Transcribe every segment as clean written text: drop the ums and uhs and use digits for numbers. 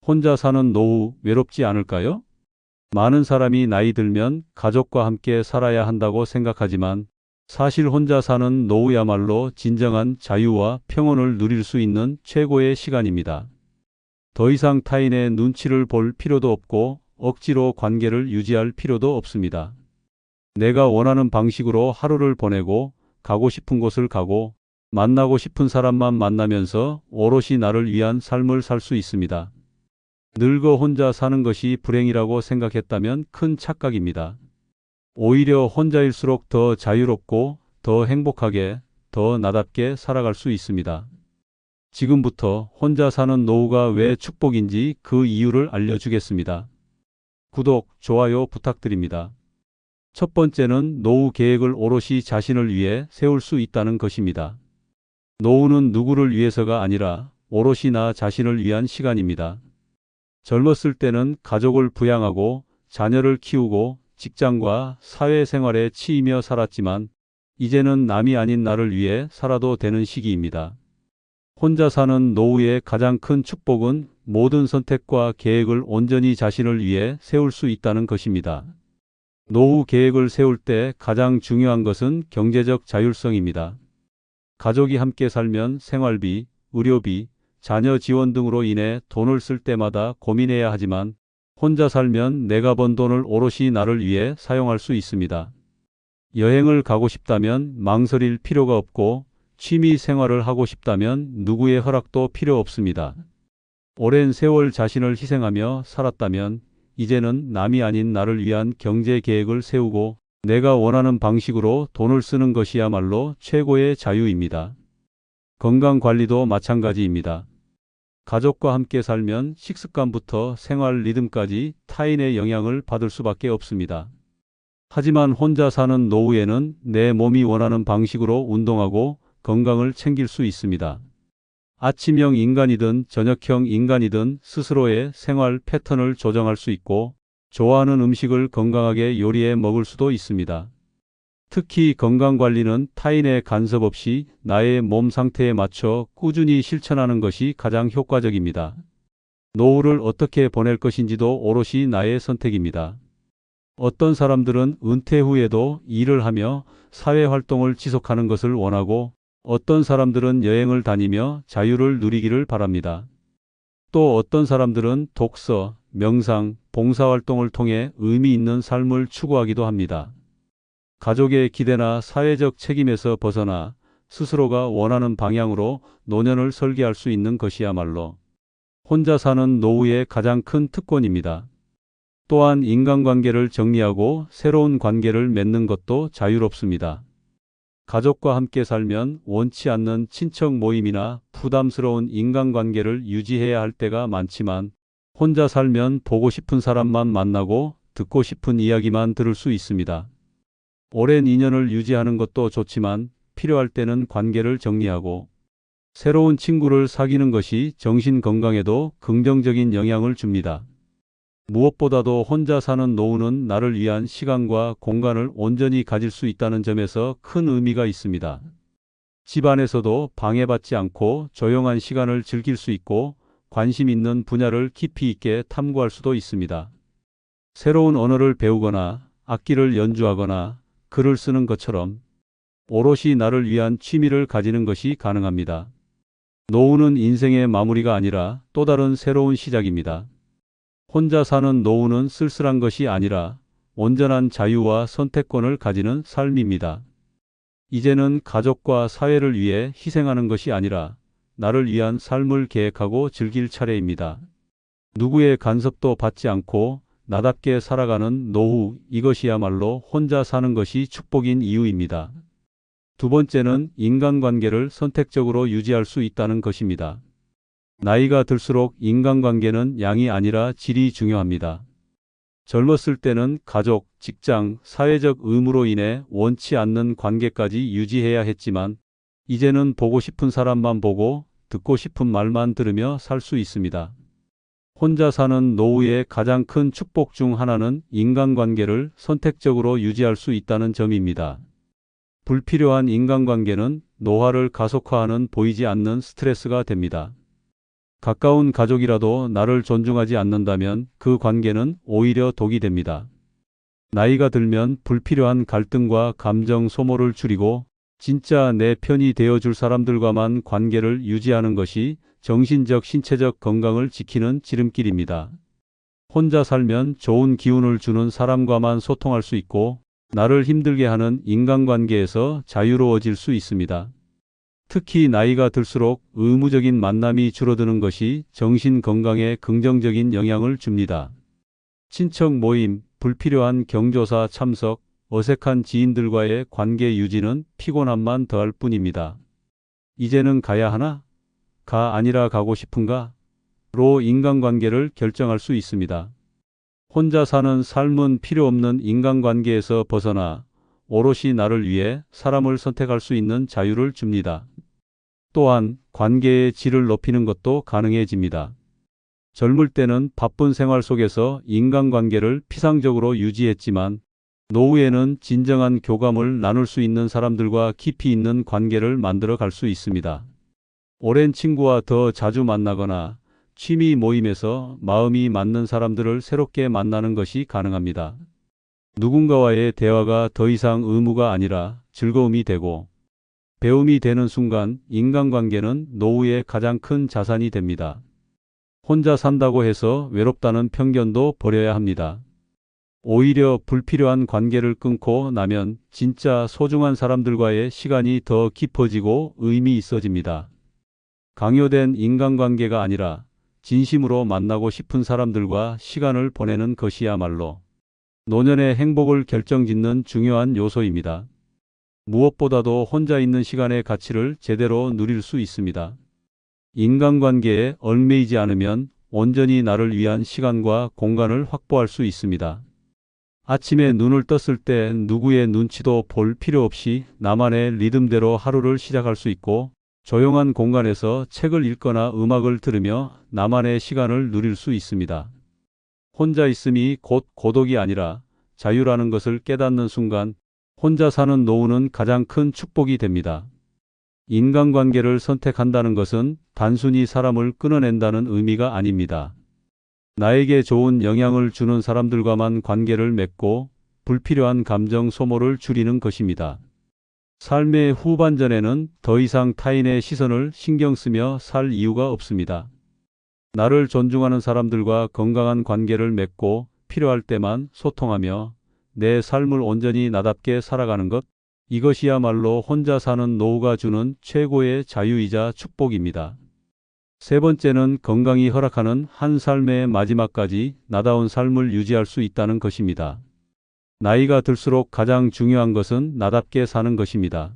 혼자 사는 노후 외롭지 않을까요? 많은 사람이 나이 들면 가족과 함께 살아야 한다고 생각하지만 사실 혼자 사는 노후야말로 진정한 자유와 평온을 누릴 수 있는 최고의 시간입니다. 더 이상 타인의 눈치를 볼 필요도 없고 억지로 관계를 유지할 필요도 없습니다. 내가 원하는 방식으로 하루를 보내고 가고 싶은 곳을 가고 만나고 싶은 사람만 만나면서 오롯이 나를 위한 삶을 살 수 있습니다. 늙어 혼자 사는 것이 불행이라고 생각했다면 큰 착각입니다. 오히려 혼자일수록 더 자유롭고 더 행복하게, 더 나답게 살아갈 수 있습니다. 지금부터 혼자 사는 노후가 왜 축복인지 그 이유를 알려주겠습니다. 구독, 좋아요 부탁드립니다. 첫 번째는 노후 계획을 오롯이 자신을 위해 세울 수 있다는 것입니다. 노후는 누구를 위해서가 아니라 오롯이 나 자신을 위한 시간입니다. 젊었을 때는 가족을 부양하고 자녀를 키우고 직장과 사회생활에 치이며 살았지만 이제는 남이 아닌 나를 위해 살아도 되는 시기입니다. 혼자 사는 노후의 가장 큰 축복은 모든 선택과 계획을 온전히 자신을 위해 세울 수 있다는 것입니다. 노후 계획을 세울 때 가장 중요한 것은 경제적 자율성입니다. 가족이 함께 살면 생활비, 의료비, 자녀 지원 등으로 인해 돈을 쓸 때마다 고민해야 하지만 혼자 살면 내가 번 돈을 오롯이 나를 위해 사용할 수 있습니다. 여행을 가고 싶다면 망설일 필요가 없고 취미 생활을 하고 싶다면 누구의 허락도 필요 없습니다. 오랜 세월 자신을 희생하며 살았다면 이제는 남이 아닌 나를 위한 경제 계획을 세우고 내가 원하는 방식으로 돈을 쓰는 것이야말로 최고의 자유입니다. 건강 관리도 마찬가지입니다. 가족과 함께 살면 식습관부터 생활 리듬까지 타인의 영향을 받을 수밖에 없습니다. 하지만 혼자 사는 노후에는 내 몸이 원하는 방식으로 운동하고 건강을 챙길 수 있습니다. 아침형 인간이든 저녁형 인간이든 스스로의 생활 패턴을 조정할 수 있고 좋아하는 음식을 건강하게 요리해 먹을 수도 있습니다. 특히 건강관리는 타인의 간섭 없이 나의 몸 상태에 맞춰 꾸준히 실천하는 것이 가장 효과적입니다. 노후를 어떻게 보낼 것인지도 오롯이 나의 선택입니다. 어떤 사람들은 은퇴 후에도 일을 하며 사회활동을 지속하는 것을 원하고 어떤 사람들은 여행을 다니며 자유를 누리기를 바랍니다. 또 어떤 사람들은 독서, 명상, 봉사활동을 통해 의미 있는 삶을 추구하기도 합니다. 가족의 기대나 사회적 책임에서 벗어나 스스로가 원하는 방향으로 노년을 설계할 수 있는 것이야말로 혼자 사는 노후의 가장 큰 특권입니다. 또한 인간관계를 정리하고 새로운 관계를 맺는 것도 자유롭습니다. 가족과 함께 살면 원치 않는 친척 모임이나 부담스러운 인간관계를 유지해야 할 때가 많지만 혼자 살면 보고 싶은 사람만 만나고 듣고 싶은 이야기만 들을 수 있습니다. 오랜 인연을 유지하는 것도 좋지만 필요할 때는 관계를 정리하고 새로운 친구를 사귀는 것이 정신 건강에도 긍정적인 영향을 줍니다. 무엇보다도 혼자 사는 노후는 나를 위한 시간과 공간을 온전히 가질 수 있다는 점에서 큰 의미가 있습니다. 집안에서도 방해받지 않고 조용한 시간을 즐길 수 있고 관심 있는 분야를 깊이 있게 탐구할 수도 있습니다. 새로운 언어를 배우거나 악기를 연주하거나 글을 쓰는 것처럼 오롯이 나를 위한 취미를 가지는 것이 가능합니다. 노후는 인생의 마무리가 아니라 또 다른 새로운 시작입니다. 혼자 사는 노후는 쓸쓸한 것이 아니라 온전한 자유와 선택권을 가지는 삶입니다. 이제는 가족과 사회를 위해 희생하는 것이 아니라 나를 위한 삶을 계획하고 즐길 차례입니다. 누구의 간섭도 받지 않고 나답게 살아가는 노후, 이것이야말로 혼자 사는 것이 축복인 이유입니다. 두 번째는 인간관계를 선택적으로 유지할 수 있다는 것입니다. 나이가 들수록 인간관계는 양이 아니라 질이 중요합니다. 젊었을 때는 가족, 직장, 사회적 의무로 인해 원치 않는 관계까지 유지해야 했지만 이제는 보고 싶은 사람만 보고 듣고 싶은 말만 들으며 살 수 있습니다. 혼자 사는 노후의 가장 큰 축복 중 하나는 인간관계를 선택적으로 유지할 수 있다는 점입니다. 불필요한 인간관계는 노화를 가속화하는 보이지 않는 스트레스가 됩니다. 가까운 가족이라도 나를 존중하지 않는다면 그 관계는 오히려 독이 됩니다. 나이가 들면 불필요한 갈등과 감정 소모를 줄이고 진짜 내 편이 되어줄 사람들과만 관계를 유지하는 것이 정신적, 신체적 건강을 지키는 지름길입니다. 혼자 살면 좋은 기운을 주는 사람과만 소통할 수 있고 나를 힘들게 하는 인간관계에서 자유로워질 수 있습니다. 특히 나이가 들수록 의무적인 만남이 줄어드는 것이 정신 건강에 긍정적인 영향을 줍니다. 친척 모임, 불필요한 경조사 참석, 어색한 지인들과의 관계 유지는 피곤함만 더할 뿐입니다. 이제는 가야 하나? 가 아니라 가고 싶은가? 로 인간관계를 결정할 수 있습니다. 혼자 사는 삶은 필요 없는 인간관계에서 벗어나 오롯이 나를 위해 사람을 선택할 수 있는 자유를 줍니다. 또한 관계의 질을 높이는 것도 가능해집니다. 젊을 때는 바쁜 생활 속에서 인간관계를 피상적으로 유지했지만 노후에는 진정한 교감을 나눌 수 있는 사람들과 깊이 있는 관계를 만들어 갈 수 있습니다. 오랜 친구와 더 자주 만나거나 취미 모임에서 마음이 맞는 사람들을 새롭게 만나는 것이 가능합니다. 누군가와의 대화가 더 이상 의무가 아니라 즐거움이 되고 배움이 되는 순간 인간관계는 노후의 가장 큰 자산이 됩니다. 혼자 산다고 해서 외롭다는 편견도 버려야 합니다. 오히려 불필요한 관계를 끊고 나면 진짜 소중한 사람들과의 시간이 더 깊어지고 의미 있어집니다. 강요된 인간관계가 아니라 진심으로 만나고 싶은 사람들과 시간을 보내는 것이야말로 노년의 행복을 결정짓는 중요한 요소입니다. 무엇보다도 혼자 있는 시간의 가치를 제대로 누릴 수 있습니다. 인간관계에 얽매이지 않으면 온전히 나를 위한 시간과 공간을 확보할 수 있습니다. 아침에 눈을 떴을 때 누구의 눈치도 볼 필요 없이 나만의 리듬대로 하루를 시작할 수 있고 조용한 공간에서 책을 읽거나 음악을 들으며 나만의 시간을 누릴 수 있습니다. 혼자 있음이 곧 고독이 아니라 자유라는 것을 깨닫는 순간 혼자 사는 노후는 가장 큰 축복이 됩니다. 인간관계를 선택한다는 것은 단순히 사람을 끊어낸다는 의미가 아닙니다. 나에게 좋은 영향을 주는 사람들과만 관계를 맺고 불필요한 감정 소모를 줄이는 것입니다. 삶의 후반전에는 더 이상 타인의 시선을 신경 쓰며 살 이유가 없습니다. 나를 존중하는 사람들과 건강한 관계를 맺고 필요할 때만 소통하며 내 삶을 온전히 나답게 살아가는 것, 이것이야말로 혼자 사는 노후가 주는 최고의 자유이자 축복입니다. 세 번째는 건강이 허락하는 한 삶의 마지막까지 나다운 삶을 유지할 수 있다는 것입니다. 나이가 들수록 가장 중요한 것은 나답게 사는 것입니다.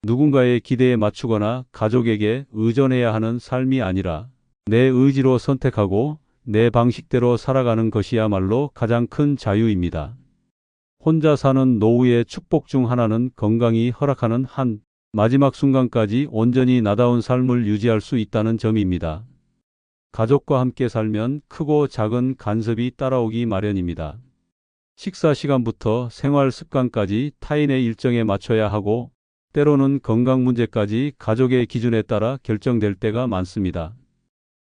누군가의 기대에 맞추거나 가족에게 의존해야 하는 삶이 아니라 내 의지로 선택하고 내 방식대로 살아가는 것이야말로 가장 큰 자유입니다. 혼자 사는 노후의 축복 중 하나는 건강이 허락하는 한 마지막 순간까지 온전히 나다운 삶을 유지할 수 있다는 점입니다. 가족과 함께 살면 크고 작은 간섭이 따라오기 마련입니다. 식사 시간부터 생활 습관까지 타인의 일정에 맞춰야 하고 때로는 건강 문제까지 가족의 기준에 따라 결정될 때가 많습니다.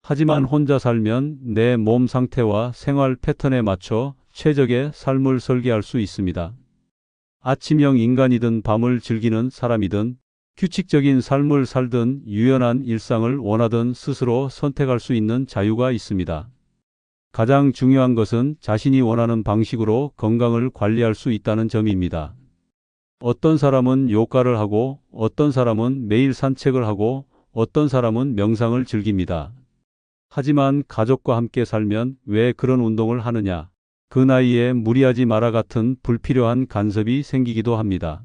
하지만 혼자 살면 내 몸 상태와 생활 패턴에 맞춰 최적의 삶을 설계할 수 있습니다. 아침형 인간이든 밤을 즐기는 사람이든 규칙적인 삶을 살든 유연한 일상을 원하든 스스로 선택할 수 있는 자유가 있습니다. 가장 중요한 것은 자신이 원하는 방식으로 건강을 관리할 수 있다는 점입니다. 어떤 사람은 요가를 하고 어떤 사람은 매일 산책을 하고 어떤 사람은 명상을 즐깁니다. 하지만 가족과 함께 살면 왜 그런 운동을 하느냐? 그 나이에 무리하지 마라 같은 불필요한 간섭이 생기기도 합니다.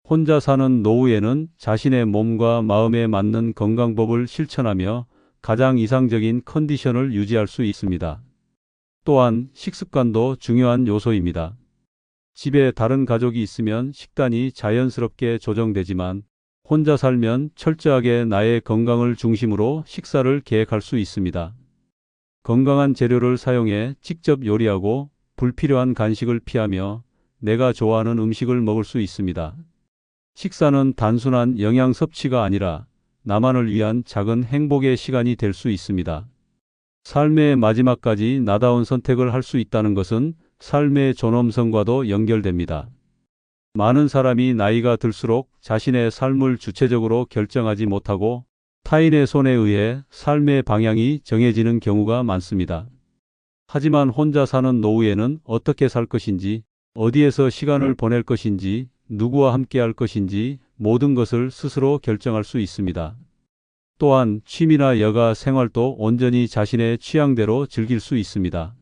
혼자 사는 노후에는 자신의 몸과 마음에 맞는 건강법을 실천하며 가장 이상적인 컨디션을 유지할 수 있습니다. 또한 식습관도 중요한 요소입니다. 집에 다른 가족이 있으면 식단이 자연스럽게 조정되지만 혼자 살면 철저하게 나의 건강을 중심으로 식사를 계획할 수 있습니다. 건강한 재료를 사용해 직접 요리하고 불필요한 간식을 피하며 내가 좋아하는 음식을 먹을 수 있습니다. 식사는 단순한 영양 섭취가 아니라 나만을 위한 작은 행복의 시간이 될 수 있습니다. 삶의 마지막까지 나다운 선택을 할 수 있다는 것은 삶의 존엄성과도 연결됩니다. 많은 사람이 나이가 들수록 자신의 삶을 주체적으로 결정하지 못하고 타인의 손에 의해 삶의 방향이 정해지는 경우가 많습니다. 하지만 혼자 사는 노후에는 어떻게 살 것인지, 어디에서 시간을 보낼 것인지, 누구와 함께 할 것인지 모든 것을 스스로 결정할 수 있습니다. 또한 취미나 여가 생활도 온전히 자신의 취향대로 즐길 수 있습니다.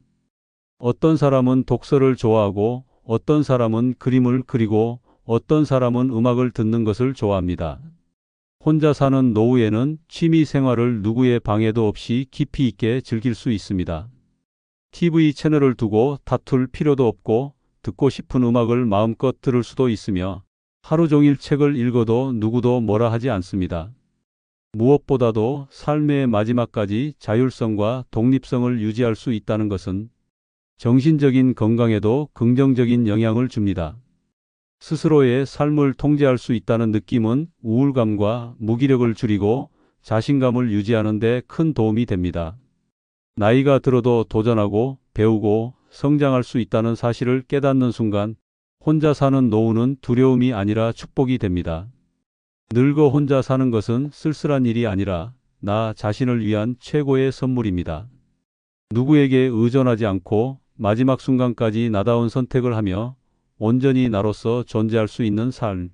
어떤 사람은 독서를 좋아하고 어떤 사람은 그림을 그리고 어떤 사람은 음악을 듣는 것을 좋아합니다. 혼자 사는 노후에는 취미 생활을 누구의 방해도 없이 깊이 있게 즐길 수 있습니다. TV 채널을 두고 다툴 필요도 없고 듣고 싶은 음악을 마음껏 들을 수도 있으며 하루 종일 책을 읽어도 누구도 뭐라 하지 않습니다. 무엇보다도 삶의 마지막까지 자율성과 독립성을 유지할 수 있다는 것은 정신적인 건강에도 긍정적인 영향을 줍니다. 스스로의 삶을 통제할 수 있다는 느낌은 우울감과 무기력을 줄이고 자신감을 유지하는 데 큰 도움이 됩니다. 나이가 들어도 도전하고 배우고 성장할 수 있다는 사실을 깨닫는 순간 혼자 사는 노후는 두려움이 아니라 축복이 됩니다. 늙어 혼자 사는 것은 쓸쓸한 일이 아니라 나 자신을 위한 최고의 선물입니다. 누구에게 의존하지 않고 마지막 순간까지 나다운 선택을 하며 온전히 나로서 존재할 수 있는 삶.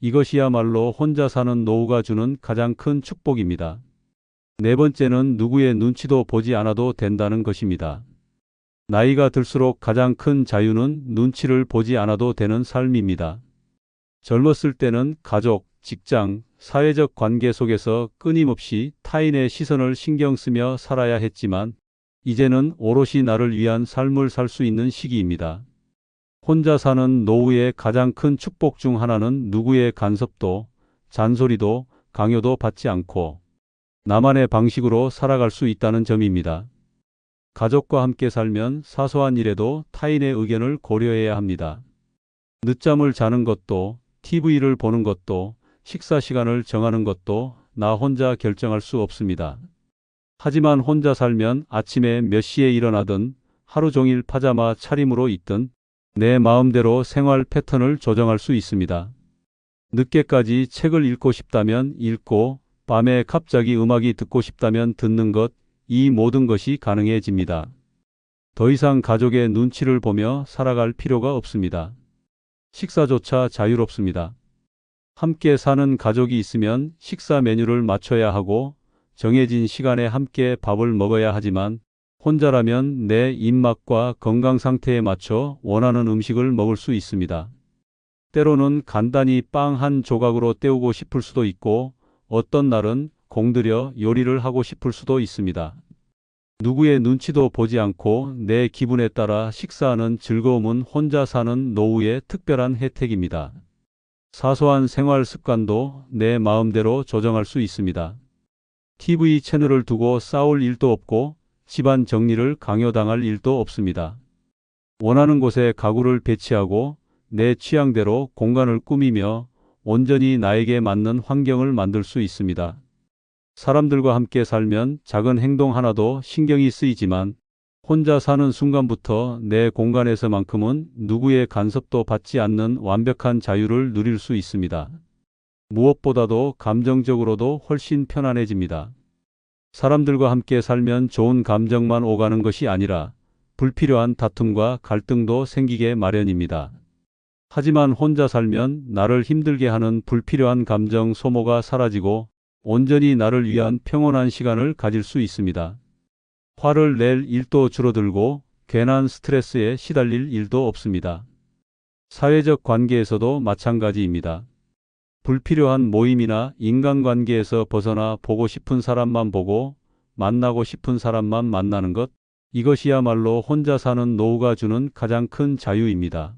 이것이야말로 혼자 사는 노후가 주는 가장 큰 축복입니다. 네 번째는 누구의 눈치도 보지 않아도 된다는 것입니다. 나이가 들수록 가장 큰 자유는 눈치를 보지 않아도 되는 삶입니다. 젊었을 때는 가족, 직장, 사회적 관계 속에서 끊임없이 타인의 시선을 신경 쓰며 살아야 했지만 이제는 오롯이 나를 위한 삶을 살 수 있는 시기입니다. 혼자 사는 노후의 가장 큰 축복 중 하나는 누구의 간섭도, 잔소리도, 강요도 받지 않고 나만의 방식으로 살아갈 수 있다는 점입니다. 가족과 함께 살면 사소한 일에도 타인의 의견을 고려해야 합니다. 늦잠을 자는 것도, TV를 보는 것도, 식사 시간을 정하는 것도 나 혼자 결정할 수 없습니다. 하지만 혼자 살면 아침에 몇 시에 일어나든 하루 종일 파자마 차림으로 있든 내 마음대로 생활 패턴을 조정할 수 있습니다. 늦게까지 책을 읽고 싶다면 읽고 밤에 갑자기 음악이 듣고 싶다면 듣는 것, 이 모든 것이 가능해집니다. 더 이상 가족의 눈치를 보며 살아갈 필요가 없습니다. 식사조차 자유롭습니다. 함께 사는 가족이 있으면 식사 메뉴를 맞춰야 하고 정해진 시간에 함께 밥을 먹어야 하지만 혼자라면 내 입맛과 건강 상태에 맞춰 원하는 음식을 먹을 수 있습니다. 때로는 간단히 빵 한 조각으로 때우고 싶을 수도 있고 어떤 날은 공들여 요리를 하고 싶을 수도 있습니다. 누구의 눈치도 보지 않고 내 기분에 따라 식사하는 즐거움은 혼자 사는 노후의 특별한 혜택입니다. 사소한 생활 습관도 내 마음대로 조정할 수 있습니다. TV 채널을 두고 싸울 일도 없고 집안 정리를 강요당할 일도 없습니다. 원하는 곳에 가구를 배치하고 내 취향대로 공간을 꾸미며 온전히 나에게 맞는 환경을 만들 수 있습니다. 사람들과 함께 살면 작은 행동 하나도 신경이 쓰이지만 혼자 사는 순간부터 내 공간에서만큼은 누구의 간섭도 받지 않는 완벽한 자유를 누릴 수 있습니다. 무엇보다도 감정적으로도 훨씬 편안해집니다. 사람들과 함께 살면 좋은 감정만 오가는 것이 아니라 불필요한 다툼과 갈등도 생기게 마련입니다. 하지만 혼자 살면 나를 힘들게 하는 불필요한 감정 소모가 사라지고 온전히 나를 위한 평온한 시간을 가질 수 있습니다. 화를 낼 일도 줄어들고 괜한 스트레스에 시달릴 일도 없습니다. 사회적 관계에서도 마찬가지입니다. 불필요한 모임이나 인간관계에서 벗어나 보고 싶은 사람만 보고 만나고 싶은 사람만 만나는 것, 이것이야말로 혼자 사는 노후가 주는 가장 큰 자유입니다.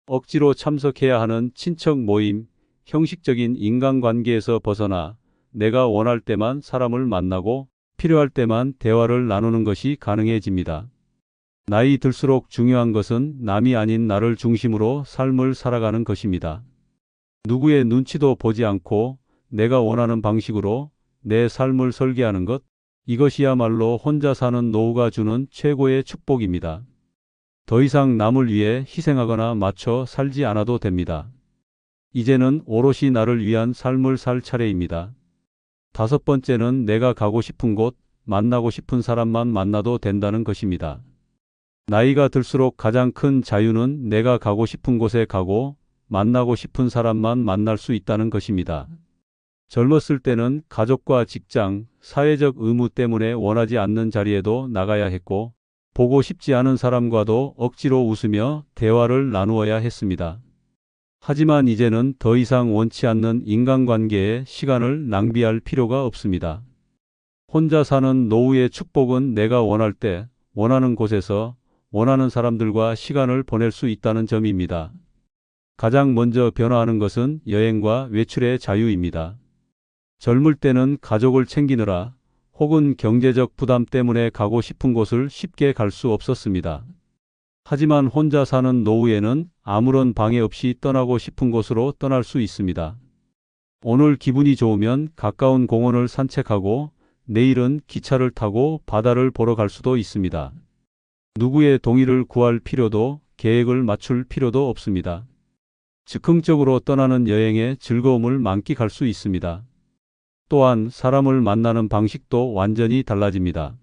억지로 참석해야 하는 친척 모임, 형식적인 인간관계에서 벗어나 내가 원할 때만 사람을 만나고 필요할 때만 대화를 나누는 것이 가능해집니다. 나이 들수록 중요한 것은 남이 아닌 나를 중심으로 삶을 살아가는 것입니다. 누구의 눈치도 보지 않고 내가 원하는 방식으로 내 삶을 설계하는 것, 이것이야말로 혼자 사는 노후가 주는 최고의 축복입니다. 더 이상 남을 위해 희생하거나 맞춰 살지 않아도 됩니다. 이제는 오롯이 나를 위한 삶을 살 차례입니다. 다섯 번째는 내가 가고 싶은 곳, 만나고 싶은 사람만 만나도 된다는 것입니다. 나이가 들수록 가장 큰 자유는 내가 가고 싶은 곳에 가고 만나고 싶은 사람만 만날 수 있다는 것입니다. 젊었을 때는 가족과 직장, 사회적 의무 때문에 원하지 않는 자리에도 나가야 했고, 보고 싶지 않은 사람과도 억지로 웃으며 대화를 나누어야 했습니다. 하지만 이제는 더 이상 원치 않는 인간관계에 시간을 낭비할 필요가 없습니다. 혼자 사는 노후의 축복은 내가 원할 때, 원하는 곳에서, 원하는 사람들과 시간을 보낼 수 있다는 점입니다. 가장 먼저 변화하는 것은 여행과 외출의 자유입니다. 젊을 때는 가족을 챙기느라 혹은 경제적 부담 때문에 가고 싶은 곳을 쉽게 갈 수 없었습니다. 하지만 혼자 사는 노후에는 아무런 방해 없이 떠나고 싶은 곳으로 떠날 수 있습니다. 오늘 기분이 좋으면 가까운 공원을 산책하고 내일은 기차를 타고 바다를 보러 갈 수도 있습니다. 누구의 동의를 구할 필요도 계획을 맞출 필요도 없습니다. 즉흥적으로 떠나는 여행의 즐거움을 만끽할 수 있습니다. 또한 사람을 만나는 방식도 완전히 달라집니다.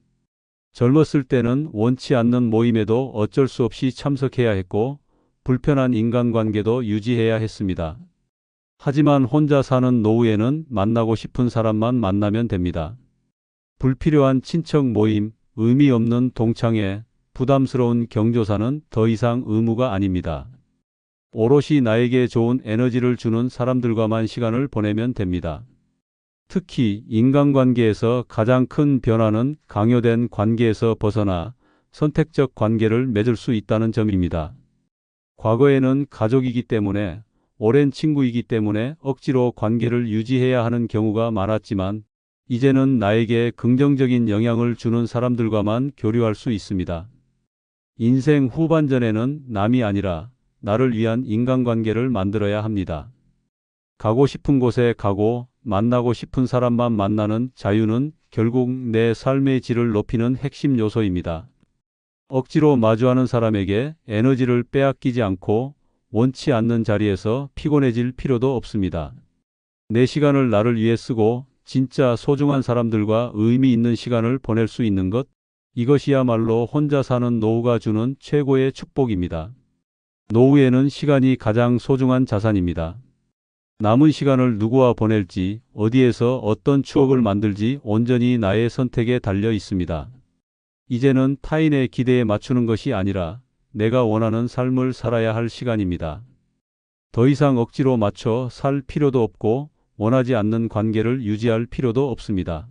젊었을 때는 원치 않는 모임에도 어쩔 수 없이 참석해야 했고 불편한 인간관계도 유지해야 했습니다. 하지만 혼자 사는 노후에는 만나고 싶은 사람만 만나면 됩니다. 불필요한 친척 모임, 의미 없는 동창회, 부담스러운 경조사는 더 이상 의무가 아닙니다. 오롯이 나에게 좋은 에너지를 주는 사람들과만 시간을 보내면 됩니다. 특히 인간관계에서 가장 큰 변화는 강요된 관계에서 벗어나 선택적 관계를 맺을 수 있다는 점입니다. 과거에는 가족이기 때문에, 오랜 친구이기 때문에 억지로 관계를 유지해야 하는 경우가 많았지만 이제는 나에게 긍정적인 영향을 주는 사람들과만 교류할 수 있습니다. 인생 후반전에는 남이 아니라 나를 위한 인간관계를 만들어야 합니다. 가고 싶은 곳에 가고 만나고 싶은 사람만 만나는 자유는 결국 내 삶의 질을 높이는 핵심 요소입니다. 억지로 마주하는 사람에게 에너지를 빼앗기지 않고 원치 않는 자리에서 피곤해질 필요도 없습니다. 내 시간을 나를 위해 쓰고 진짜 소중한 사람들과 의미 있는 시간을 보낼 수 있는 것, 이것이야말로 혼자 사는 노후가 주는 최고의 축복입니다. 노후에는 시간이 가장 소중한 자산입니다. 남은 시간을 누구와 보낼지, 어디에서 어떤 추억을 만들지 온전히 나의 선택에 달려 있습니다. 이제는 타인의 기대에 맞추는 것이 아니라 내가 원하는 삶을 살아야 할 시간입니다. 더 이상 억지로 맞춰 살 필요도 없고 원하지 않는 관계를 유지할 필요도 없습니다.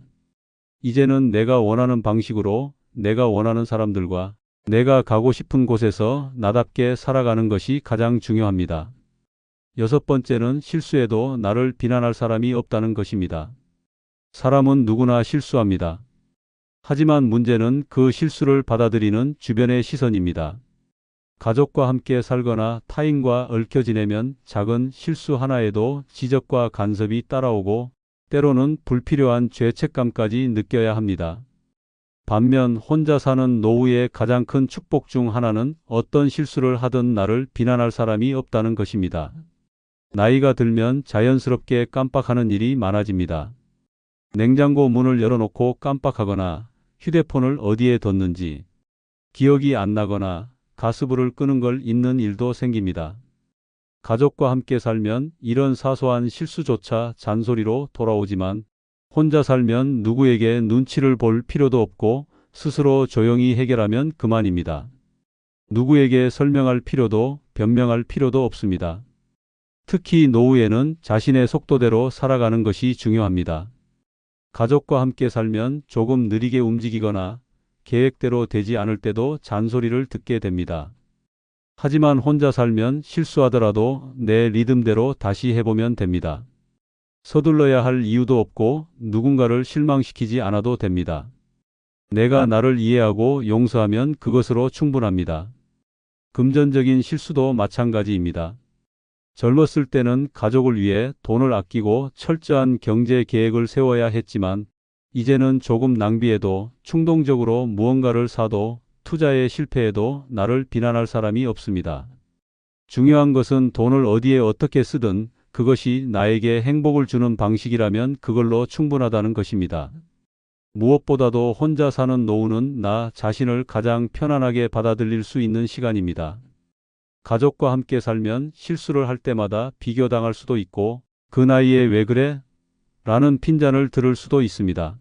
이제는 내가 원하는 방식으로 내가 원하는 사람들과 내가 가고 싶은 곳에서 나답게 살아가는 것이 가장 중요합니다. 여섯 번째는 실수해도 나를 비난할 사람이 없다는 것입니다. 사람은 누구나 실수합니다. 하지만 문제는 그 실수를 받아들이는 주변의 시선입니다. 가족과 함께 살거나 타인과 얽혀 지내면 작은 실수 하나에도 지적과 간섭이 따라오고 때로는 불필요한 죄책감까지 느껴야 합니다. 반면 혼자 사는 노후의 가장 큰 축복 중 하나는 어떤 실수를 하든 나를 비난할 사람이 없다는 것입니다. 나이가 들면 자연스럽게 깜빡하는 일이 많아집니다. 냉장고 문을 열어놓고 깜빡하거나 휴대폰을 어디에 뒀는지 기억이 안 나거나 가스불을 끄는 걸 잊는 일도 생깁니다. 가족과 함께 살면 이런 사소한 실수조차 잔소리로 돌아오지만 혼자 살면 누구에게 눈치를 볼 필요도 없고 스스로 조용히 해결하면 그만입니다. 누구에게 설명할 필요도 변명할 필요도 없습니다. 특히 노후에는 자신의 속도대로 살아가는 것이 중요합니다. 가족과 함께 살면 조금 느리게 움직이거나 계획대로 되지 않을 때도 잔소리를 듣게 됩니다. 하지만 혼자 살면 실수하더라도 내 리듬대로 다시 해보면 됩니다. 서둘러야 할 이유도 없고 누군가를 실망시키지 않아도 됩니다. 내가 나를 이해하고 용서하면 그것으로 충분합니다. 금전적인 실수도 마찬가지입니다. 젊었을 때는 가족을 위해 돈을 아끼고 철저한 경제 계획을 세워야 했지만 이제는 조금 낭비해도 충동적으로 무언가를 사도 투자에 실패해도 나를 비난할 사람이 없습니다. 중요한 것은 돈을 어디에 어떻게 쓰든 그것이 나에게 행복을 주는 방식이라면 그걸로 충분하다는 것입니다. 무엇보다도 혼자 사는 노후는 나 자신을 가장 편안하게 받아들일 수 있는 시간입니다. 가족과 함께 살면 실수를 할 때마다 비교당할 수도 있고 그 나이에 왜 그래? 라는 핀잔을 들을 수도 있습니다.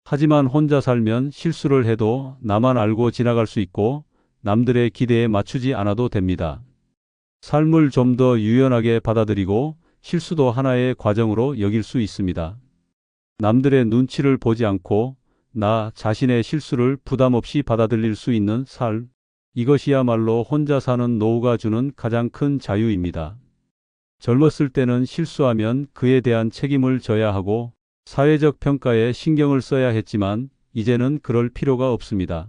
하지만 혼자 살면 실수를 해도 나만 알고 지나갈 수 있고 남들의 기대에 맞추지 않아도 됩니다. 삶을 좀 더 유연하게 받아들이고 실수도 하나의 과정으로 여길 수 있습니다. 남들의 눈치를 보지 않고 나 자신의 실수를 부담 없이 받아들일 수 있는 삶. 이것이야말로 혼자 사는 노후가 주는 가장 큰 자유입니다. 젊었을 때는 실수하면 그에 대한 책임을 져야 하고 사회적 평가에 신경을 써야 했지만 이제는 그럴 필요가 없습니다.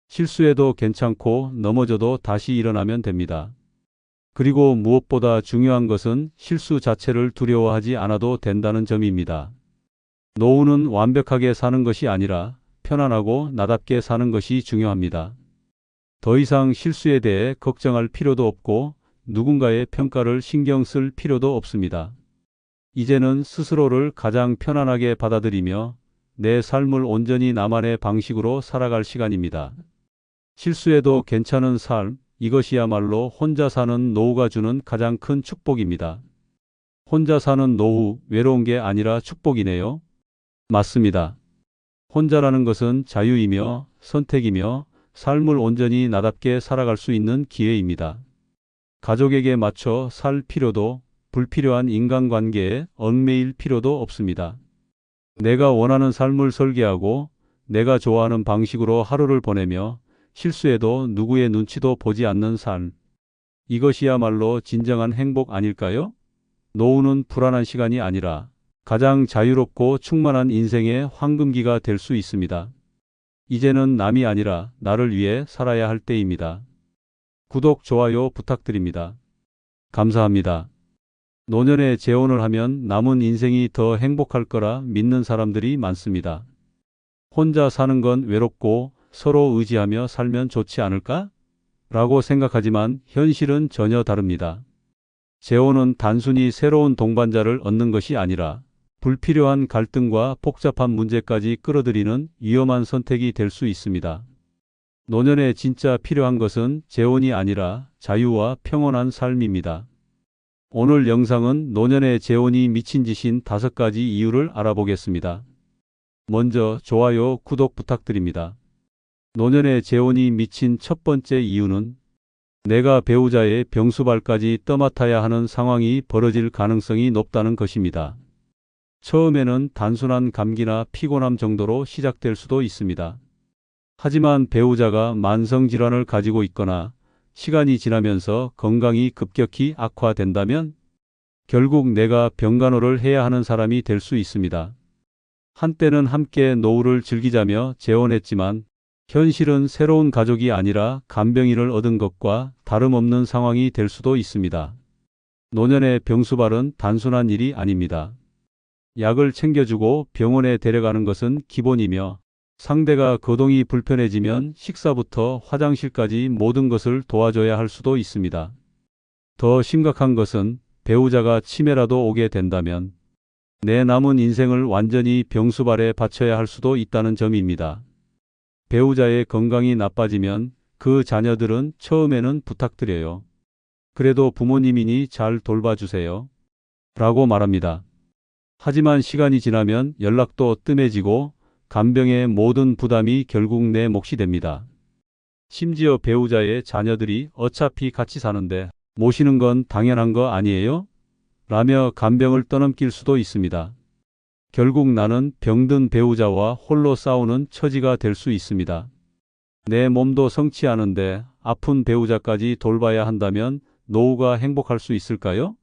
실수해도 괜찮고 넘어져도 다시 일어나면 됩니다. 그리고 무엇보다 중요한 것은 실수 자체를 두려워하지 않아도 된다는 점입니다. 노후는 완벽하게 사는 것이 아니라 편안하고 나답게 사는 것이 중요합니다. 더 이상 실수에 대해 걱정할 필요도 없고 누군가의 평가를 신경 쓸 필요도 없습니다. 이제는 스스로를 가장 편안하게 받아들이며 내 삶을 온전히 나만의 방식으로 살아갈 시간입니다. 실수해도 괜찮은 삶, 이것이야말로 혼자 사는 노후가 주는 가장 큰 축복입니다. 혼자 사는 노후, 외로운 게 아니라 축복이네요. 맞습니다. 혼자라는 것은 자유이며 선택이며 삶을 온전히 나답게 살아갈 수 있는 기회입니다. 가족에게 맞춰 살 필요도 불필요한 인간관계에 얽매일 필요도 없습니다. 내가 원하는 삶을 설계하고 내가 좋아하는 방식으로 하루를 보내며 실수해도 누구의 눈치도 보지 않는 삶. 이것이야말로 진정한 행복 아닐까요? 노후는 불안한 시간이 아니라 가장 자유롭고 충만한 인생의 황금기가 될 수 있습니다. 이제는 남이 아니라 나를 위해 살아야 할 때입니다. 구독, 좋아요 부탁드립니다. 감사합니다. 노년에 재혼을 하면 남은 인생이 더 행복할 거라 믿는 사람들이 많습니다. 혼자 사는 건 외롭고 서로 의지하며 살면 좋지 않을까? 라고 생각하지만 현실은 전혀 다릅니다. 재혼은 단순히 새로운 동반자를 얻는 것이 아니라 불필요한 갈등과 복잡한 문제까지 끌어들이는 위험한 선택이 될 수 있습니다. 노년에 진짜 필요한 것은 재혼이 아니라 자유와 평온한 삶입니다. 오늘 영상은 노년에 재혼이 미친 짓인 5가지 이유를 알아보겠습니다. 먼저 좋아요, 구독 부탁드립니다. 노년에 재혼이 미친 첫 번째 이유는 내가 배우자의 병수발까지 떠맡아야 하는 상황이 벌어질 가능성이 높다는 것입니다. 처음에는 단순한 감기나 피곤함 정도로 시작될 수도 있습니다. 하지만 배우자가 만성질환을 가지고 있거나 시간이 지나면서 건강이 급격히 악화된다면 결국 내가 병간호를 해야 하는 사람이 될 수 있습니다. 한때는 함께 노후를 즐기자며 재혼했지만 현실은 새로운 가족이 아니라 간병인을 얻은 것과 다름없는 상황이 될 수도 있습니다. 노년의 병수발은 단순한 일이 아닙니다. 약을 챙겨주고 병원에 데려가는 것은 기본이며 상대가 거동이 불편해지면 식사부터 화장실까지 모든 것을 도와줘야 할 수도 있습니다. 더 심각한 것은 배우자가 치매라도 오게 된다면 내 남은 인생을 완전히 병수발에 바쳐야 할 수도 있다는 점입니다. 배우자의 건강이 나빠지면 그 자녀들은 처음에는 부탁드려요. 그래도 부모님이니 잘 돌봐주세요. 라고 말합니다. 하지만 시간이 지나면 연락도 뜸해지고 간병의 모든 부담이 결국 내 몫이 됩니다. 심지어 배우자의 자녀들이 어차피 같이 사는데 모시는 건 당연한 거 아니에요? 라며 간병을 떠넘길 수도 있습니다. 결국 나는 병든 배우자와 홀로 싸우는 처지가 될 수 있습니다. 내 몸도 성치 않은데 아픈 배우자까지 돌봐야 한다면 노후가 행복할 수 있을까요?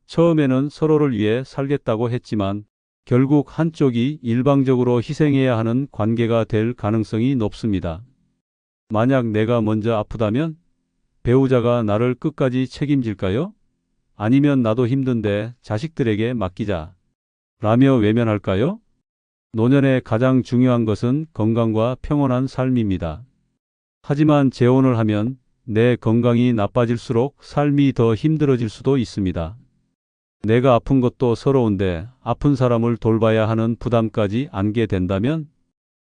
처음에는 서로를 위해 살겠다고 했지만 결국 한쪽이 일방적으로 희생해야 하는 관계가 될 가능성이 높습니다. 만약 내가 먼저 아프다면 배우자가 나를 끝까지 책임질까요? 아니면 나도 힘든데 자식들에게 맡기자. 라며 외면할까요? 노년에 가장 중요한 것은 건강과 평온한 삶입니다. 하지만 재혼을 하면 내 건강이 나빠질수록 삶이 더 힘들어질 수도 있습니다. 내가 아픈 것도 서러운데 아픈 사람을 돌봐야 하는 부담까지 안게 된다면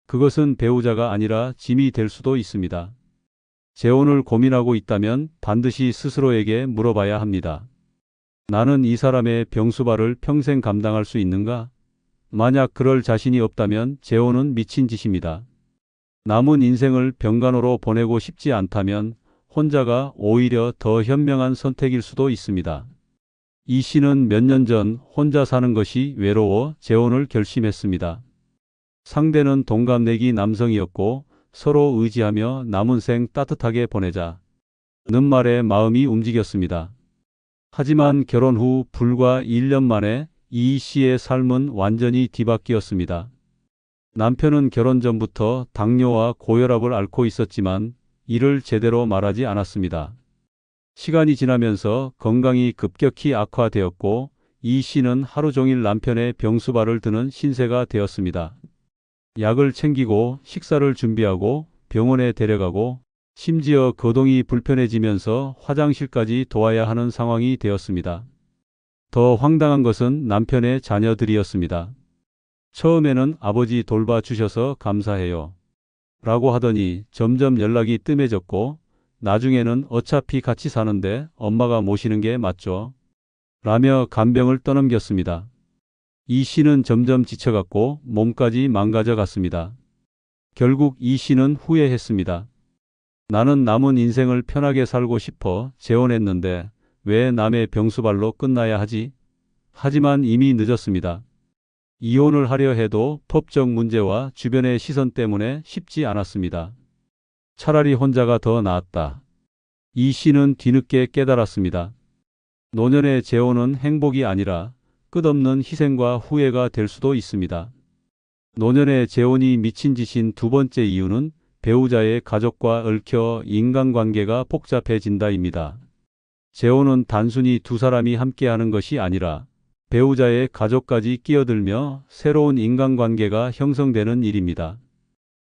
그것은 배우자가 아니라 짐이 될 수도 있습니다. 재혼을 고민하고 있다면 반드시 스스로에게 물어봐야 합니다. 나는 이 사람의 병수발을 평생 감당할 수 있는가? 만약 그럴 자신이 없다면 재혼은 미친 짓입니다. 남은 인생을 병간호로 보내고 싶지 않다면 혼자가 오히려 더 현명한 선택일 수도 있습니다. 이 씨는 몇 년 전 혼자 사는 것이 외로워 재혼을 결심했습니다. 상대는 동갑내기 남성이었고 서로 의지하며 남은 생 따뜻하게 보내자 는 말에 마음이 움직였습니다. 하지만 결혼 후 불과 1년 만에 이 씨의 삶은 완전히 뒤바뀌었습니다. 남편은 결혼 전부터 당뇨와 고혈압을 앓고 있었지만 이를 제대로 말하지 않았습니다. 시간이 지나면서 건강이 급격히 악화되었고 이 씨는 하루 종일 남편의 병수발을 드는 신세가 되었습니다. 약을 챙기고 식사를 준비하고 병원에 데려가고 심지어 거동이 불편해지면서 화장실까지 도와야 하는 상황이 되었습니다. 더 황당한 것은 남편의 자녀들이었습니다. 처음에는 아버지 돌봐주셔서 감사해요. 라고 하더니 점점 연락이 뜸해졌고 나중에는 어차피 같이 사는데 엄마가 모시는 게 맞죠? 라며 간병을 떠넘겼습니다. 이 씨는 점점 지쳐갔고 몸까지 망가져 갔습니다. 결국 이 씨는 후회했습니다. 나는 남은 인생을 편하게 살고 싶어 재혼했는데 왜 남의 병수발로 끝나야 하지? 하지만 이미 늦었습니다. 이혼을 하려 해도 법적 문제와 주변의 시선 때문에 쉽지 않았습니다. 차라리 혼자가 더 나았다. 이 씨는 뒤늦게 깨달았습니다. 노년의 재혼은 행복이 아니라 끝없는 희생과 후회가 될 수도 있습니다. 노년의 재혼이 미친 짓인 두 번째 이유는 배우자의 가족과 얽혀 인간관계가 복잡해진다입니다. 재혼은 단순히 두 사람이 함께하는 것이 아니라 배우자의 가족까지 끼어들며 새로운 인간관계가 형성되는 일입니다.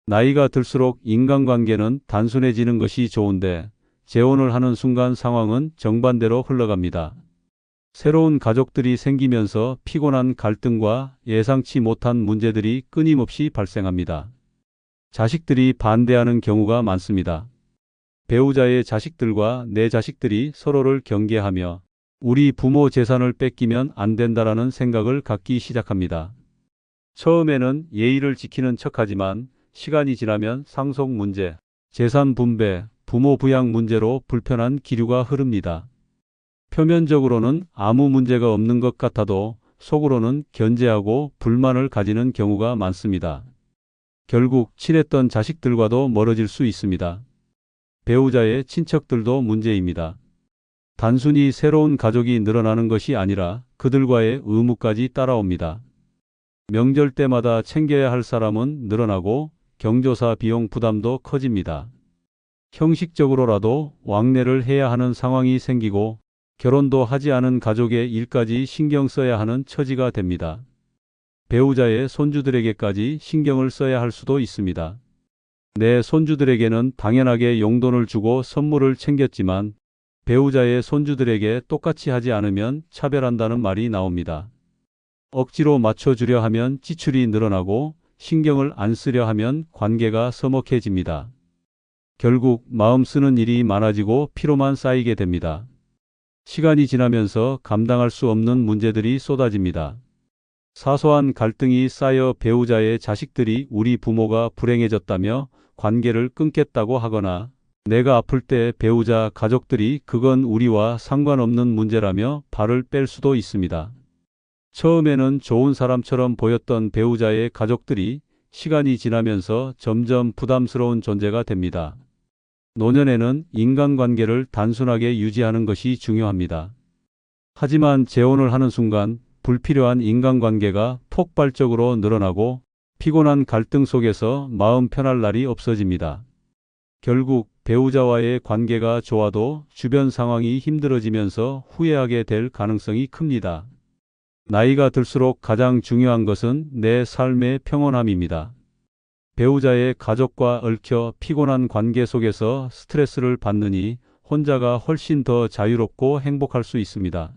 나이가 들수록 인간관계는 단순해지는 것이 좋은데 재혼을 하는 순간 상황은 정반대로 흘러갑니다. 새로운 가족들이 생기면서 피곤한 갈등과 예상치 못한 문제들이 끊임없이 발생합니다. 자식들이 반대하는 경우가 많습니다. 배우자의 자식들과 내 자식들이 서로를 경계하며 우리 부모 재산을 뺏기면 안 된다라는 생각을 갖기 시작합니다. 처음에는 예의를 지키는 척하지만 시간이 지나면 상속 문제, 재산 분배, 부모 부양 문제로 불편한 기류가 흐릅니다. 표면적으로는 아무 문제가 없는 것 같아도 속으로는 견제하고 불만을 가지는 경우가 많습니다. 결국 친했던 자식들과도 멀어질 수 있습니다. 배우자의 친척들도 문제입니다. 단순히 새로운 가족이 늘어나는 것이 아니라 그들과의 의무까지 따라옵니다. 명절 때마다 챙겨야 할 사람은 늘어나고 경조사 비용 부담도 커집니다. 형식적으로라도 왕래를 해야 하는 상황이 생기고 결혼도 하지 않은 가족의 일까지 신경 써야 하는 처지가 됩니다. 배우자의 손주들에게까지 신경을 써야 할 수도 있습니다. 내 손주들에게는 당연하게 용돈을 주고 선물을 챙겼지만 배우자의 손주들에게 똑같이 하지 않으면 차별한다는 말이 나옵니다. 억지로 맞춰주려 하면 지출이 늘어나고 신경을 안 쓰려 하면 관계가 서먹해집니다. 결국 마음 쓰는 일이 많아지고 피로만 쌓이게 됩니다. 시간이 지나면서 감당할 수 없는 문제들이 쏟아집니다. 사소한 갈등이 쌓여 배우자의 자식들이 우리 부모가 불행해졌다며 관계를 끊겠다고 하거나 내가 아플 때 배우자 가족들이 그건 우리와 상관없는 문제라며 발을 뺄 수도 있습니다. 처음에는 좋은 사람처럼 보였던 배우자의 가족들이 시간이 지나면서 점점 부담스러운 존재가 됩니다. 노년에는 인간관계를 단순하게 유지하는 것이 중요합니다. 하지만 재혼을 하는 순간 불필요한 인간관계가 폭발적으로 늘어나고 피곤한 갈등 속에서 마음 편할 날이 없어집니다. 결국 배우자와의 관계가 좋아도 주변 상황이 힘들어지면서 후회하게 될 가능성이 큽니다. 나이가 들수록 가장 중요한 것은 내 삶의 평온함입니다. 배우자의 가족과 얽혀 피곤한 관계 속에서 스트레스를 받느니 혼자가 훨씬 더 자유롭고 행복할 수 있습니다.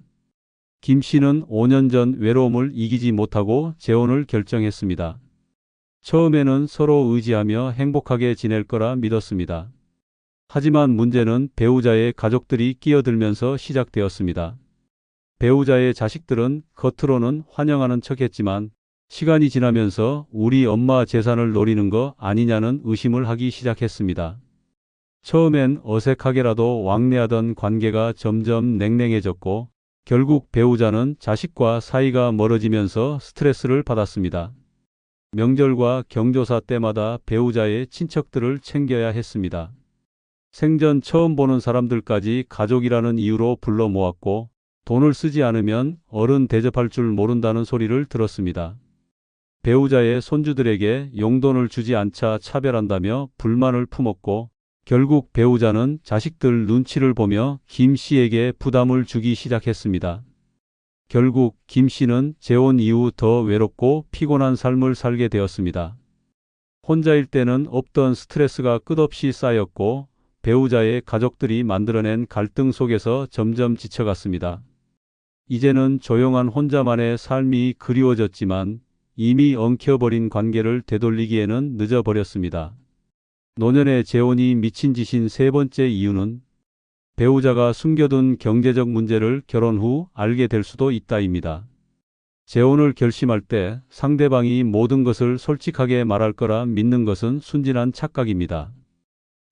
김 씨는 5년 전 외로움을 이기지 못하고 재혼을 결정했습니다. 처음에는 서로 의지하며 행복하게 지낼 거라 믿었습니다. 하지만 문제는 배우자의 가족들이 끼어들면서 시작되었습니다. 배우자의 자식들은 겉으로는 환영하는 척했지만 시간이 지나면서 우리 엄마 재산을 노리는 거 아니냐는 의심을 하기 시작했습니다. 처음엔 어색하게라도 왕래하던 관계가 점점 냉랭해졌고 결국 배우자는 자식과 사이가 멀어지면서 스트레스를 받았습니다. 명절과 경조사 때마다 배우자의 친척들을 챙겨야 했습니다. 생전 처음 보는 사람들까지 가족이라는 이유로 불러 모았고 돈을 쓰지 않으면 어른 대접할 줄 모른다는 소리를 들었습니다. 배우자의 손주들에게 용돈을 주지 않자 차별한다며 불만을 품었고 결국 배우자는 자식들 눈치를 보며 김 씨에게 부담을 주기 시작했습니다. 결국 김 씨는 재혼 이후 더 외롭고 피곤한 삶을 살게 되었습니다. 혼자일 때는 없던 스트레스가 끝없이 쌓였고 배우자의 가족들이 만들어낸 갈등 속에서 점점 지쳐갔습니다. 이제는 조용한 혼자만의 삶이 그리워졌지만 이미 엉켜버린 관계를 되돌리기에는 늦어버렸습니다. 노년의 재혼이 미친 짓인 세 번째 이유는 배우자가 숨겨둔 경제적 문제를 결혼 후 알게 될 수도 있다입니다. 재혼을 결심할 때 상대방이 모든 것을 솔직하게 말할 거라 믿는 것은 순진한 착각입니다.